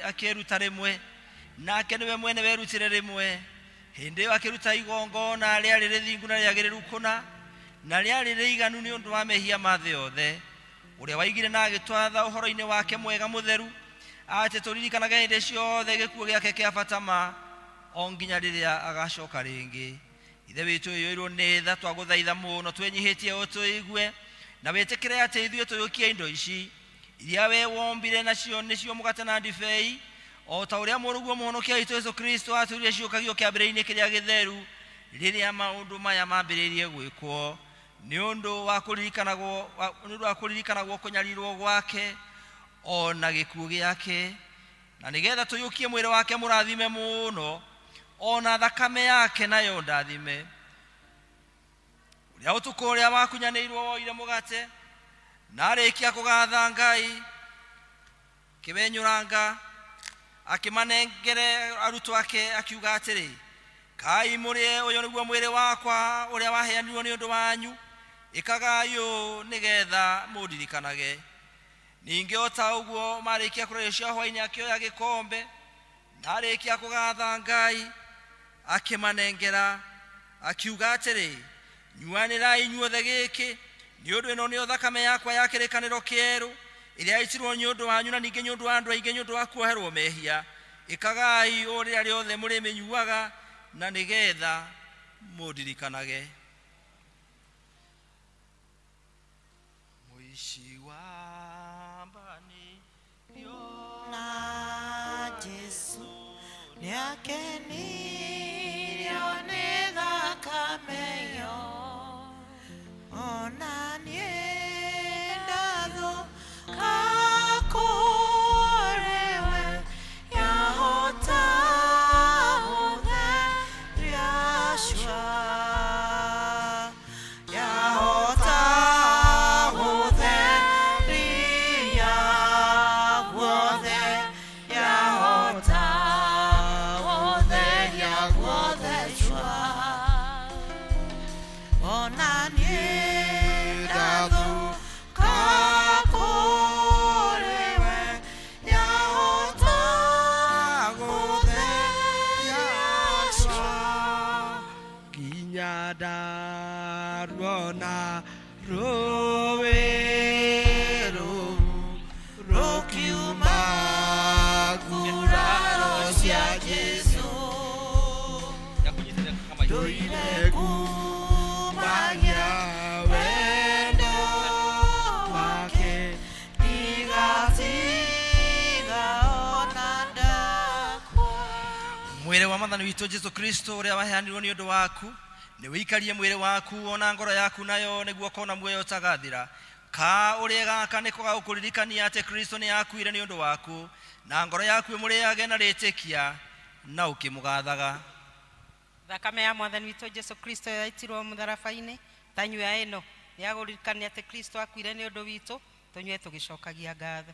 akĩruta rĩmwe, nake nĩwe mwene werutire rĩmwe. Hĩndĩ ĩyo akĩruta igongona rĩarĩ rĩthingu na rĩagĩrĩru kũna, na rĩarĩ rĩiganu nĩ ũndũ wa mehia ma thĩ yothe, ũrĩa waigire na agĩtwatha ũhoro-inĩ wake mwega mũtheru, atĩ tũririkanage hĩndĩ ciothe gĩkuũ gĩake kĩa bata ma, o nginya rĩrĩa agacoka rĩngĩ. Ithe witũ ũyũirwo nĩ tha, twagũthaitha mũno twenyihĩtie o tũigue, na wĩtĩkĩre atĩ ithuĩ tũiyũkie indo ici iria we wombire nacio nĩcio mũgate na ndibei, o ta ũrĩa mũrũguo mũhonokia witũ Yesu Kristo atũrire ciũkagio kĩambĩrĩria-inĩ kĩrĩa gĩtheru rĩrĩa maũndũ maya mambĩrĩirie gwĩkwo, nĩ ũndũ wa kũririkanagwo kũnyarirwo gwake ona gĩkuũ gĩake, na nĩgetha tũiyũkie mwĩrĩ wake mũrathime mũno, ona thakame yake nayo ndathime. Ũrĩa ũtukũ ũrĩa wakunyanĩirwo woire mũgate, na arĩkia kũgatha Ngai kĩwenyũranga, akĩmanengere arutwo ake akiuga atĩrĩ, kai mũrĩe, ũyũ nĩguo mwĩrĩ wakwa ũrĩa waheanirwo nĩ ũndũ wanyu, ĩkagai ũũ nĩgetha mũndirikanage. Ningĩ o ta ũguo marĩkia kũrĩa cia hwaĩ-inĩ akĩoya gĩkombe, na arĩkia kũgatha Ngai akĩmanengera akiuga atĩrĩ, nyuanĩrai inyuothe gĩkĩ, nĩ ũndũ ĩno nĩyo thakame yakwa ya kĩrĩkanĩro kĩerũ, ĩrĩa yaitirwo nĩ ũndũ wanyu na ningĩ nĩ ũndũ wa andũ aingĩ nĩ ũndũ wa kuoherwo mehia. Ĩkagai ũũ rĩrĩa rĩothe mũrĩmĩnyuaga, na nĩgetha mũndirikanage. Ishiwambani na Jesu niakenirio ni thakameyo ona niendatho kakorewe yahota utheria shwa yahota utheria guothe yahota utheria guothe shwa ona niendatho kakorewe yahota utheria shwa Kinyadarona Roveru Rokiuma Kuraros ya Jesu Doile kumanya wendo wake Nigatiga onandakwa mwire wa Mwathani witũ Jesu Kristo ũrĩa waheanirwo nĩ ũndũ waku nĩ wĩikarie mwĩrĩ waku ona ngoro yaku nayo nĩguo kona muoyo ũtagathira ka ũrĩa gaka nĩ kũgũkũririkania atĩ Kristo nĩ akuire nĩ ũndũ waku na ngoro yaku ĩmũrĩage na rĩtĩkia na ũkĩmũgathaga thakame ya Mwathani witũ Jesu Kristo yaitirwo mũtharaba-inĩ tanyua ĩno nĩagũririkania atĩ Kristo akuire nĩ ũndũ witũ tũnyue tũgĩcokagia ngatho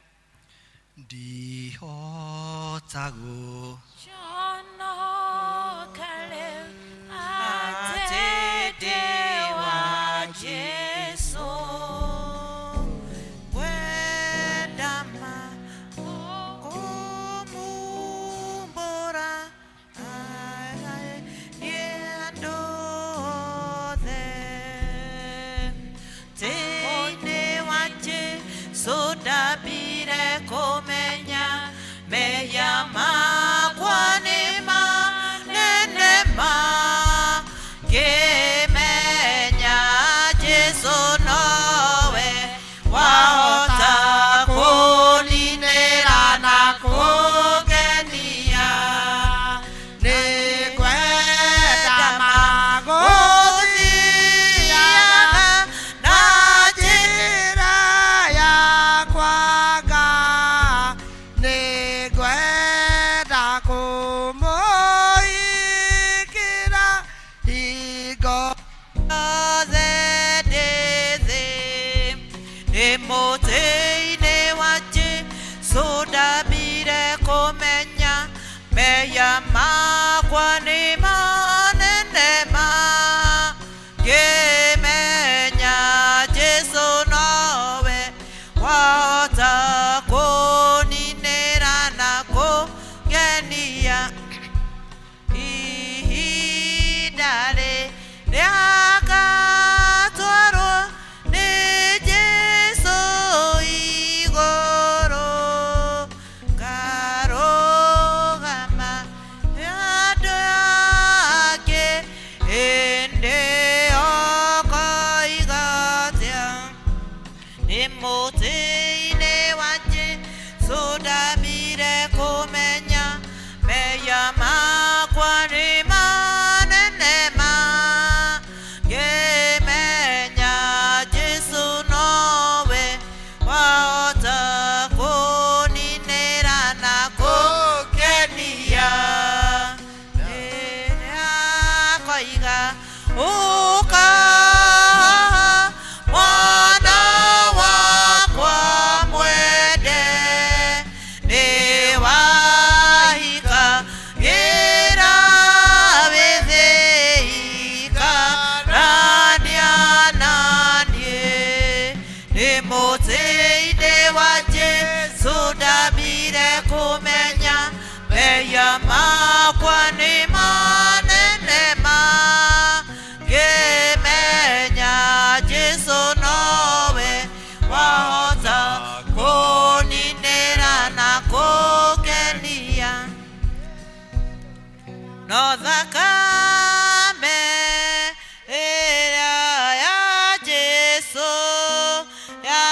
ndihota Jono kale atete wa Jesu Wedama kumumbora yandothe Teine wa Jesu dabire komenya meyama kwanema nenema Gemenya Jesu nowe wahota kuninera na kugenia Nikwenda magũthiaga na njĩra yakwaga Nikwenda kũmũikĩra hingo othe ndĩthĩ Mũtĩ-inĩ wa Jesu ndambire kũmenya meya makwa nĩ manene ma ngĩmenya Jesu nowe wahota kũninĩra na kũngenia ihinda rĩrĩa ngatwarwo nĩ Jesu igũrũ ngarũgama andũ ake hĩndĩ okoiga atĩa nĩ mũtĩ-inĩ wa Jesu ndambire kũmenya meya makwa nĩ manene ma ngĩmenya Jesu nowe wahota kũninĩra na kũngenia rĩrĩa akoiga ũka mwana wakwa mwende nĩ wahika gĩra wĩthĩika randiananie nĩ mũtĩ-inĩ wa Jesu ndambire kũmenya meya makwa nĩ manene ma ngĩmenya Jesu nowe wahota kũninĩra na kũngenia no thakame ĩrĩa ya Jesu ya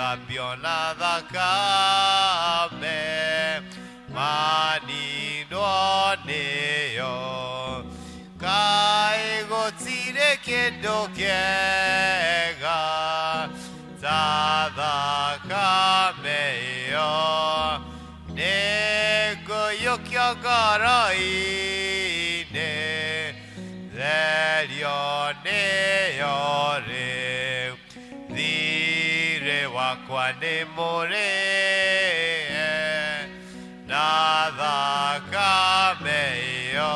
thambio na thakame manindwo nĩyo kaĩ gũtirĩ kĩndũ kĩega ta thakame ĩyo nĩngũiyũkio ngoro-inĩ therio nĩyo rĩu thirĩ wakwa nĩ mũrĩe na thakame ĩyo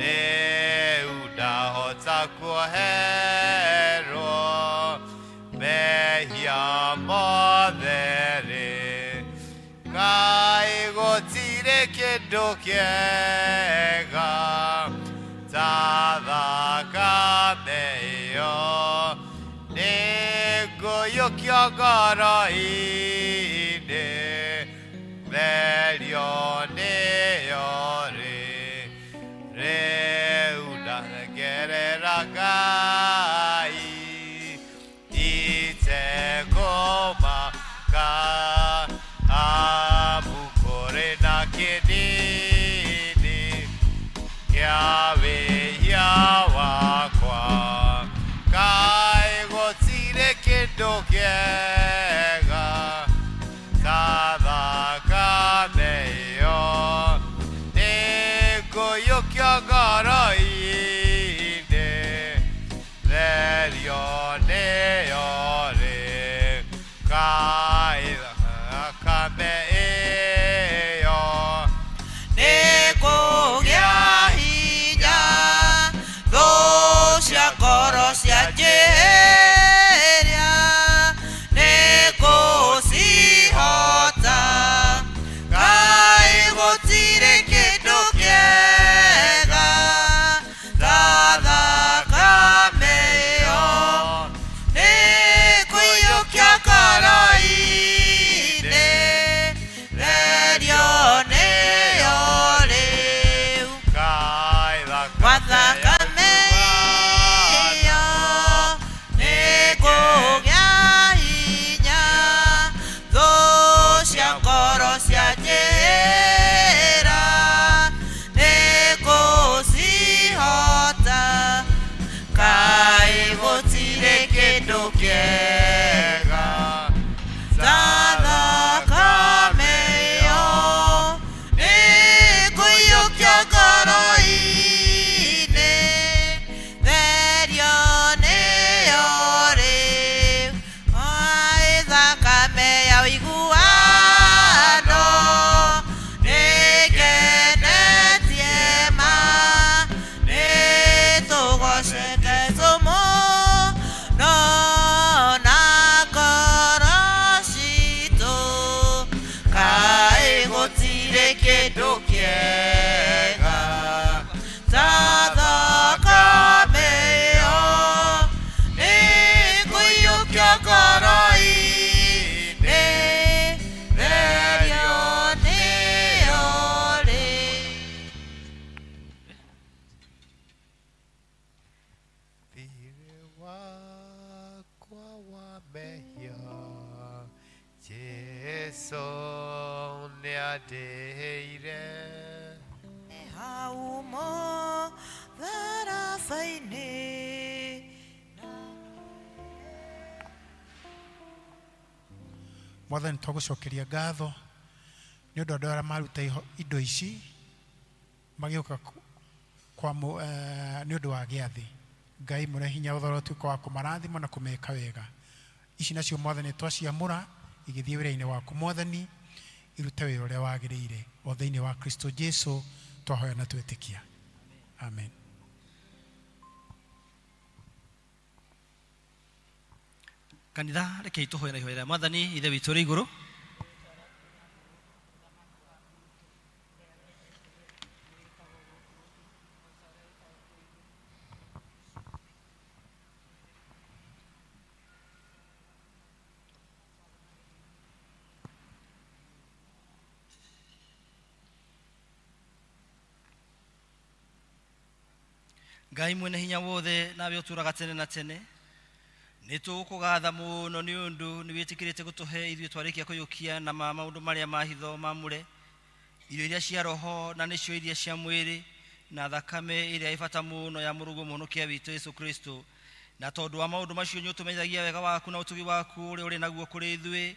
rĩu ndahota kuoherwo mehia mothe rĩ kaĩ gũtirĩ kĩndũ kĩega ta thakame ĩyo nĩngũiyũkio ngoro-inĩ therio nĩyo rĩu ndathengerera Ngai itekũmaka amu kũrĩ na kĩnini kĩa wĩhia wakwa kaĩ gũtirĩ kĩndũ kĩega ta thakame ĩyo nĩngũiyũkio ngoro-inĩ therio nĩyo rĩu kaĩ thakame ĩyo nĩkũgĩa hinya thũ cia ngoro cianjĩrĩa nĩngũcihota kaĩ gũtirĩ kĩndũ kĩega ta thakame ĩyo nĩngũiyũkia ngoro-inĩ therio nĩyo rĩu kaĩ kwa thakame ĩyo nĩngũgĩa hinya thũ cia ngoro cianjĩra nĩngũcihota kaĩ gũtirĩ kĩndũ kĩega ta thakame ĩyo nĩngũiyũkia ngoro-inĩ therio nĩyo rĩu kaĩ thakame ya ũiguano nĩngenetie ma nĩtũgoce Jesũ mũno na ngoro citũ kaĩ gũtirĩ kĩndũ kĩega ta thakame ĩyo nĩngũiyũkia ngoro-inĩ therio nĩyo rĩu thirĩ wakwa wa mehia Jesũ nĩandĩhĩire hau mũtharaba-inĩ Mwathani twagũcokeria ngatho nĩ ũndũ andũ arĩa maruta indo ici magĩũka nĩ ũndũ wa gĩathĩ Ngai mũnene hinya ũthoro ũtuĩke wa kũmarathima na kũmeka wega ici nacio Mwathani twaciamũra igĩthiĩ wĩra-inĩ waku Mwathani irute wĩra ũrĩa wagĩrĩire o thĩinĩ wa Kristo Jesũ twahoya na twĩtĩkia amen. kanitha rekei tũhoe na ihoya rĩa Mwathani ithe witũ ũrĩ igũrũ Ngai mwene hinya wothe nawe ũtũũraga tene na tene nitukugatha muno ni undu ni witikirite gutuhe ithuĩ twarikia kuyukia na maundu maria mahitho mamure irio iria cia roho na nicio iria cia mwiri na thakame iria ifata muno ya murugu muhonokia witũ Yesu Kristo. Na tondu wa maundu macio nĩ ũtũmenyithagia wega waku na ũtugi waku ũrĩa ũrĩ naguo kũrĩ ithuĩ,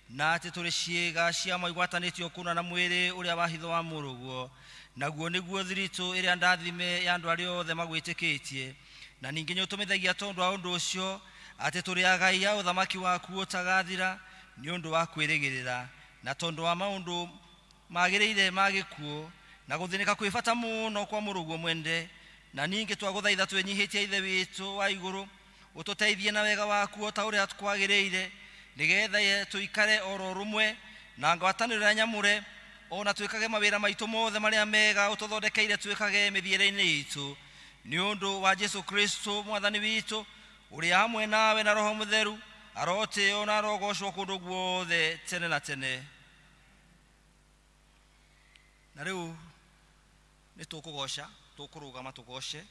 na atĩ tũrĩ ciĩga cia maigwatanĩtio kũna na mwĩrĩ ũrĩa wa hitho wa mũrũguo, naguo nĩguo thiritũ ĩrĩa ndathime ya andũ arĩa othe magwĩtĩkĩtie. Na ningĩ nĩ ũtũmenyithagia tondu wa ũndũ ũcio atĩ tũrĩ agai a ũthamaki waku ũtagathira nĩ ũndũ wa kwĩrĩgĩrĩra, na tondu wa maundu magĩrĩire ma gĩkuũ na gũthĩnĩka kwĩ bata mũno kwa mũrũguo mwende. Na ningĩ twagũthaitha twĩnyihĩtie ithe witũ wa igũrũ ũtũteithie na wega waku o ta ũrĩa kwagĩrĩire, nĩgetha tũikare oro rũmwe na ngwatanĩro ya nyamũre, ona twĩkage mawĩra maitũ mothe marĩa mega ũtũthondekeire twĩkage mĩthiĩre-inĩ itũ, nĩ ũndũ wa Jesu Kristo mwathani witũ, ũrĩa hamwe nawe na Roho Mũtheru arotĩo na arogocwo kũndũ guothe tene na tene. Na rĩu nĩ tũkũgoca, tũkũrũgama tũgoce.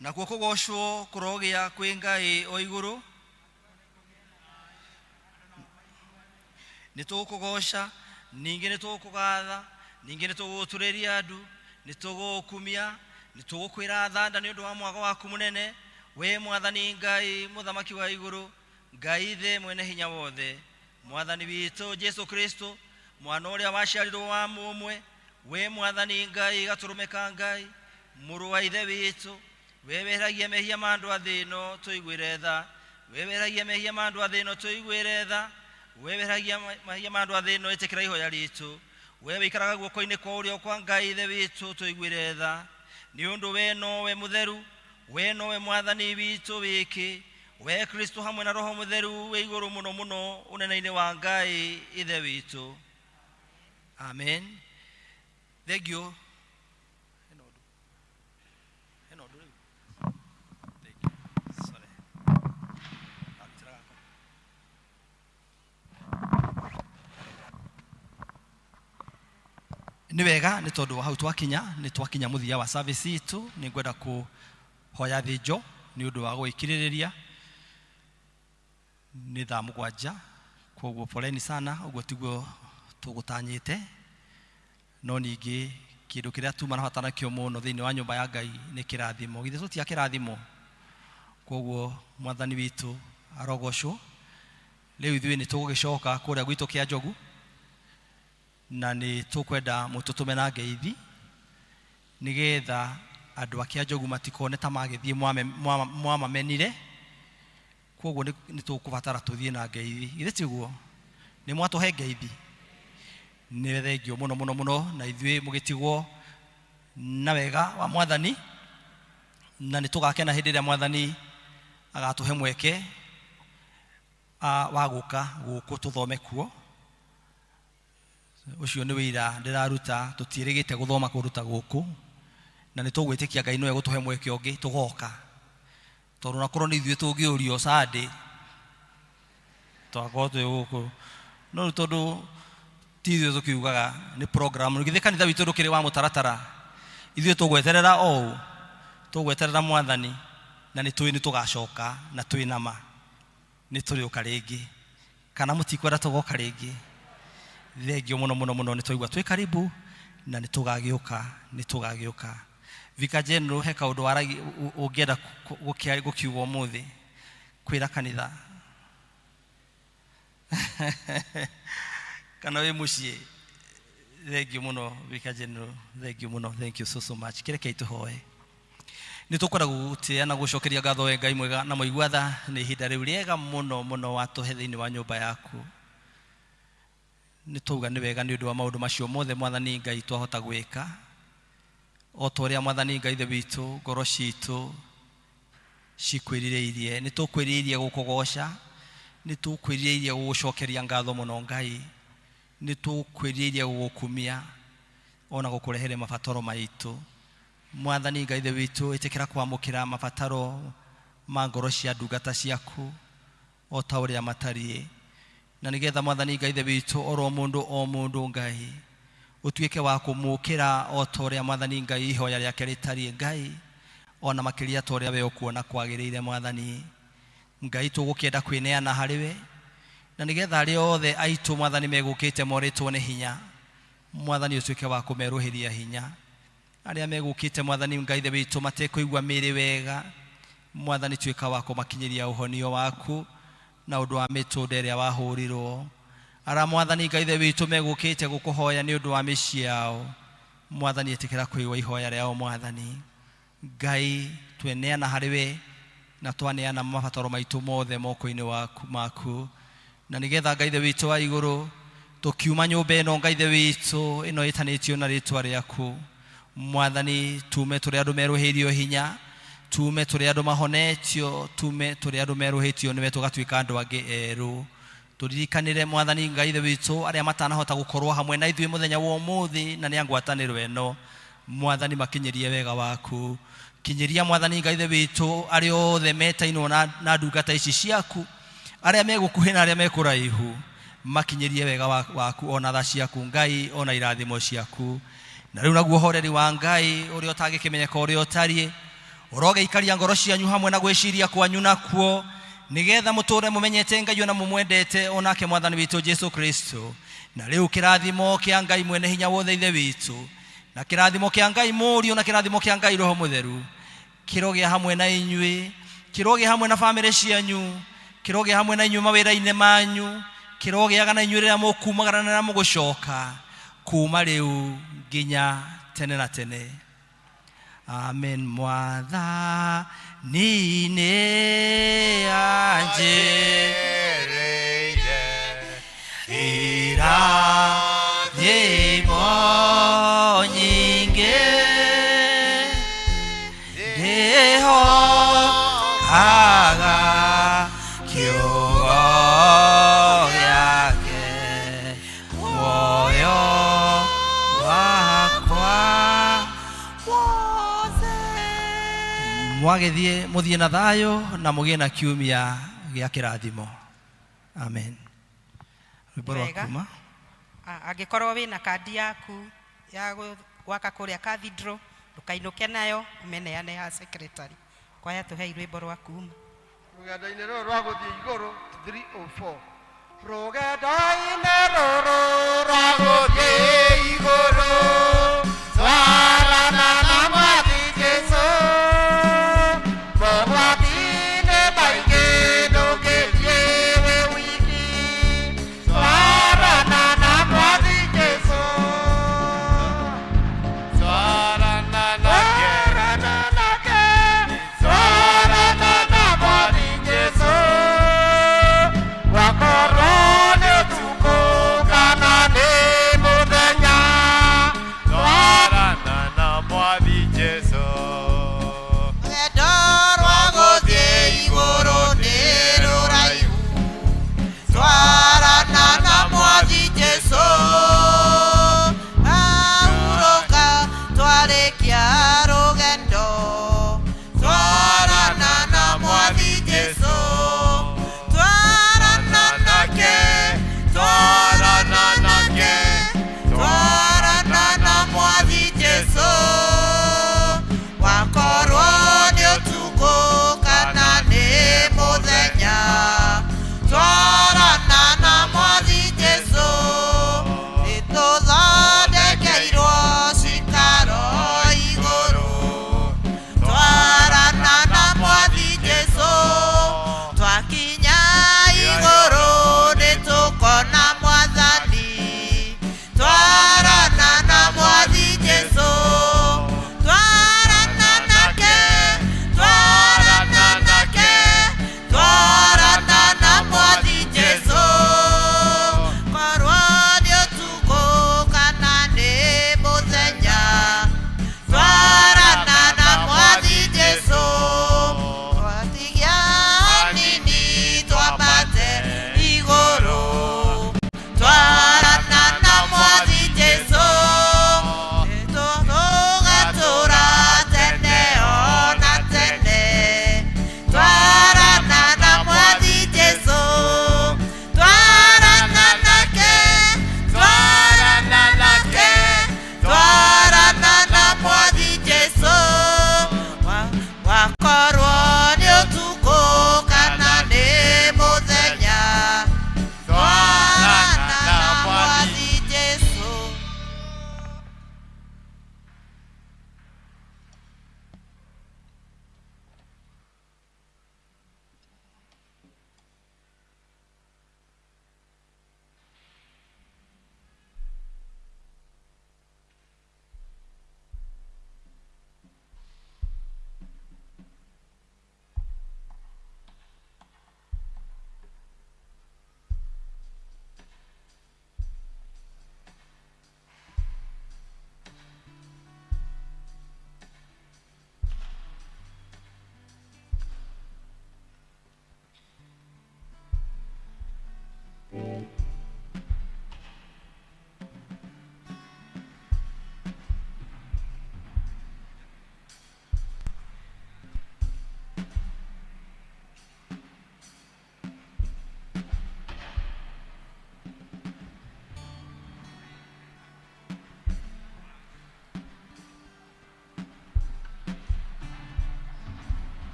Nakuo kũgocwo kũrogĩa kwĩ Ngai o igũrũ. Nĩ tũkũgoca, ningĩ nĩ tũkũgatha, ningĩ nĩ tũgũtũrĩria andũ, nĩ tũgũkumia, nĩ tũgũkwĩra thanda nĩ ũndũ wa mwago waku mũnene, we mwathani Ngai mũthamaki wa igũrũ, Ngai ithe mwene hinya wothe, mwathani witũ Jesu Kristo, mwana ũrĩa waciarirwo wa mũmwe, we mwathani Ngai gatũrũme ka Ngai, mũrũ wa ithe witũ, we weheragia mehia ma andũ a thĩ ĩno tũiguĩre tha, we weheragia mehia ma andũ a thĩ ĩno tũiguĩre tha, we weheragia mehia ma andũ a thĩ ĩno ĩtĩkĩra ihoya ritũ, we wĩikaraga guoko-inĩ kwa ũrĩo kwa Ngai ithe witũ tũiguĩre tha, nĩ ũndũ we nowe mũtheru, we nowe mwathani witũ wiki, we Kristo hamwe na Roho Mũtheru we igũrũ mũno mũno ũnene-inĩ wa Ngai ithe witũ. Amen. Thank you. Nĩ wega nĩ tondũ hau twakinya mũthia wa service itũ, nĩ ngwenda kũhoya thĩnjo nĩ ũndũ wa gwĩkirĩrĩria nĩ thaa 7, koguo poleni sana, ũguo tiguo tũgũtanyĩte, no ningĩ kĩndũ kĩrĩa tuma na bataranakio mũno thĩinĩ wa nyũmba ya Ngai nĩ kĩrathimo. Githĩ tũtia kĩrathimo? Koguo mwathani witũ arogocwo. Rĩu ithuĩ nĩ tũgũgĩcoka kũrĩa gwitũ kĩa Njogu, na nĩ tũkwenda mũtũtũme na ngeithi nĩgetha andũ a kĩa Njogu matikone ta magĩthiĩ mwamamenire. Koguo nĩ tũkũbatara tũthiĩ na ngeithi. Githĩ tiguo? Nĩ mwatũhe ngeithi? Nĩ thengio mũno mũno mũno, na ithuĩ mũgĩtigwo na wega wa mwathani, na nĩ tũgakena hĩndĩ ĩrĩa mwathani agatũhe mweke wa gũka gũkũ tũthome kuo. Ũcio nĩ wĩra ndĩraruta, tũtiĩrĩgĩte gũthoma kũruta gũkũ, na nĩ tũgwĩtĩkia Ngai no egũtũhe mweke ũngĩ tũgoka, tondũ nakorwo nĩ ithuĩ tũngĩũrio Sunday twakorwo twĩ gũkũ, no rĩu tondũ ti ithuĩ tũkiugaga nĩ program. Githĩ kanitha witũ ndũkĩrĩ wa mũtaratara? Ithuĩ tũgweterera o tũgweterera mwathani, na nĩ tũĩ nĩ tũgacoka na twĩ nama, nĩ tũrĩũka rĩngĩ, kana mũtikwenda tũgoka rĩngĩ? Thengio mũno mũno mũno, nĩ twaigua twĩ karibu na nĩ tũgagĩũka. Vicar General, he kaũndũ ũngĩenda gũkiuga ũmũthĩ kwĩra kanitha kana wĩ mũciĩ? Thengio mũno Vicar General, thengio mũno, thank you so much. Kĩrekei tũhoe. Nĩ tũkwenda gũgũtĩĩa na gũcokeria ngatho we Ngai mwega na mũigua tha nĩ ihinda rĩu rĩega mũno mũno watũhe thĩinĩ wa nyũmba yaku. Nĩ tũuga nĩ wega nĩ ũndũ wa maũndũ macio mothe mwathani Ngai twahota gwĩka, o ta ũrĩa mwathani Ngai ithe witũ ngoro citũ cikwĩrirĩirie. Nĩ tũkwĩrirĩirie gũkũgoca, nĩ tũkwĩrirĩirie gũgũcokeria ngatho mũno Ngai, nĩ tũkwĩrirĩirie gũgũkumia ona gũkũrehere mabataro maitũ. Mwathani Ngai ithe witũ ĩtĩkĩra kwamũkĩra mabataro ma ngoro cia ndungata ciaku o ta ũrĩa matariĩ, na nĩgetha mwathani Ngai ithe witũ o mũndũ Ngai ũtuĩke wa kũmũkĩra o ta ũrĩa mwathani Ngai ihoya rĩake rĩtariĩ Ngai, ona makiria ta uria we ukuona kwagiriire mwathani. Ngai tũgũkĩenda kwĩneana harĩwe na nigetha arĩa othe aitũ mwathani megũkĩte moritwo nĩ hinya, mwathani ũtuĩke wa kũmerũhĩria hinya. Arĩa megũkĩte mwathani Ngai ithe witũ matekũigua mĩĩrĩ wega, mwathani tuĩka wa kũmakinyĩria ũhonio waku na ũndũ wa mĩtũnda ĩrĩa wahũrirwo. Ara mwathani Ngai ithe witũ megũkĩte gũkũhoya nĩ ũndũ wa mĩciĩ yao, mwathani ĩtĩkĩra kũigua ihoya rĩao mwathani. Ngai tweneana harĩwe na twaneana mabataro maitũ mothe moko-inĩ maku, na nigetha Ngai ithe witũ wa igũrũ tũkiuma nyũmba ĩno Ngai ithe witũ ĩno ĩtanĩtio na rĩtwa rĩaku, mwathani tume tũrĩ andũ merũhĩirio hinya, tume tũrĩ andũ mahonetio, tume tũrĩ andũ merũhĩtio nĩwe tũgatuĩka andũ angĩ erũ. Tũririkanĩre mwathani Ngai ithe witũ arĩa matanahota gũkorwo hamwe na ithuĩ mũthenya wa ũmũthĩ na nĩ ngwatanĩro ĩno, mwathani makinyĩrie wega waku. Kinyiria mwathani Ngai ithe witũ arĩa othe metainwo na ndungata ici ciaku, arĩa megũkuhĩ na arĩa mekũraihu, makinyĩrie wega waku ona tha ciaku Ngai, ona irathimo ciaku. Na rĩu naguo ũhoreri wa Ngai ũrĩa ũtangĩkĩmenyeka ũrĩa ũtariĩ ũrogeikaria ngoro cianyu hamwe na gwĩciria kwanyu nakuo, nigetha mũtũre mũmenyete Ngai ona mũmwendete onake mwathani witũ Jesu Kristo. Na rĩu kĩrathimo kĩa Ngai mwene hinya wothe ithe witũ, na kĩrathimo kĩa Ngai Mũriũ, na kĩrathimo kĩa Ngai Roho Mũtheru kĩroge hamwe na inyuĩ, kĩroge hamwe na family cianyu, kĩroge hamwe na inyuĩ mawĩra-inĩ manyu, kĩrogeaga na inyuĩ rĩrĩa mũkumagara na mũgũcoka, kuma rĩu nginya tene na tene. Amen. Mwathani nĩ anjĩrĩire irathimo nyingĩ, ndĩhoaga kiugo gĩake, muoyo wakwa mwagĩthiĩ mũthiĩ na thayũ na mũgĩe na kiumia gĩa kĩrathimo. Amen. Rwĩmbo rwa kuma. Angĩkorwo wĩna kandi yaku ya gwaka kũrĩa cathedral, ndũkainũke nayo, ũmeneane ya secretary. Kwaya tũhei rwĩmbo rwa kuma. Rũgendo-inĩ rũrũ rwa gũthiĩ igũrũ 304. Rũgendo-inĩ rũrũ rwa gũthiĩ igũrũ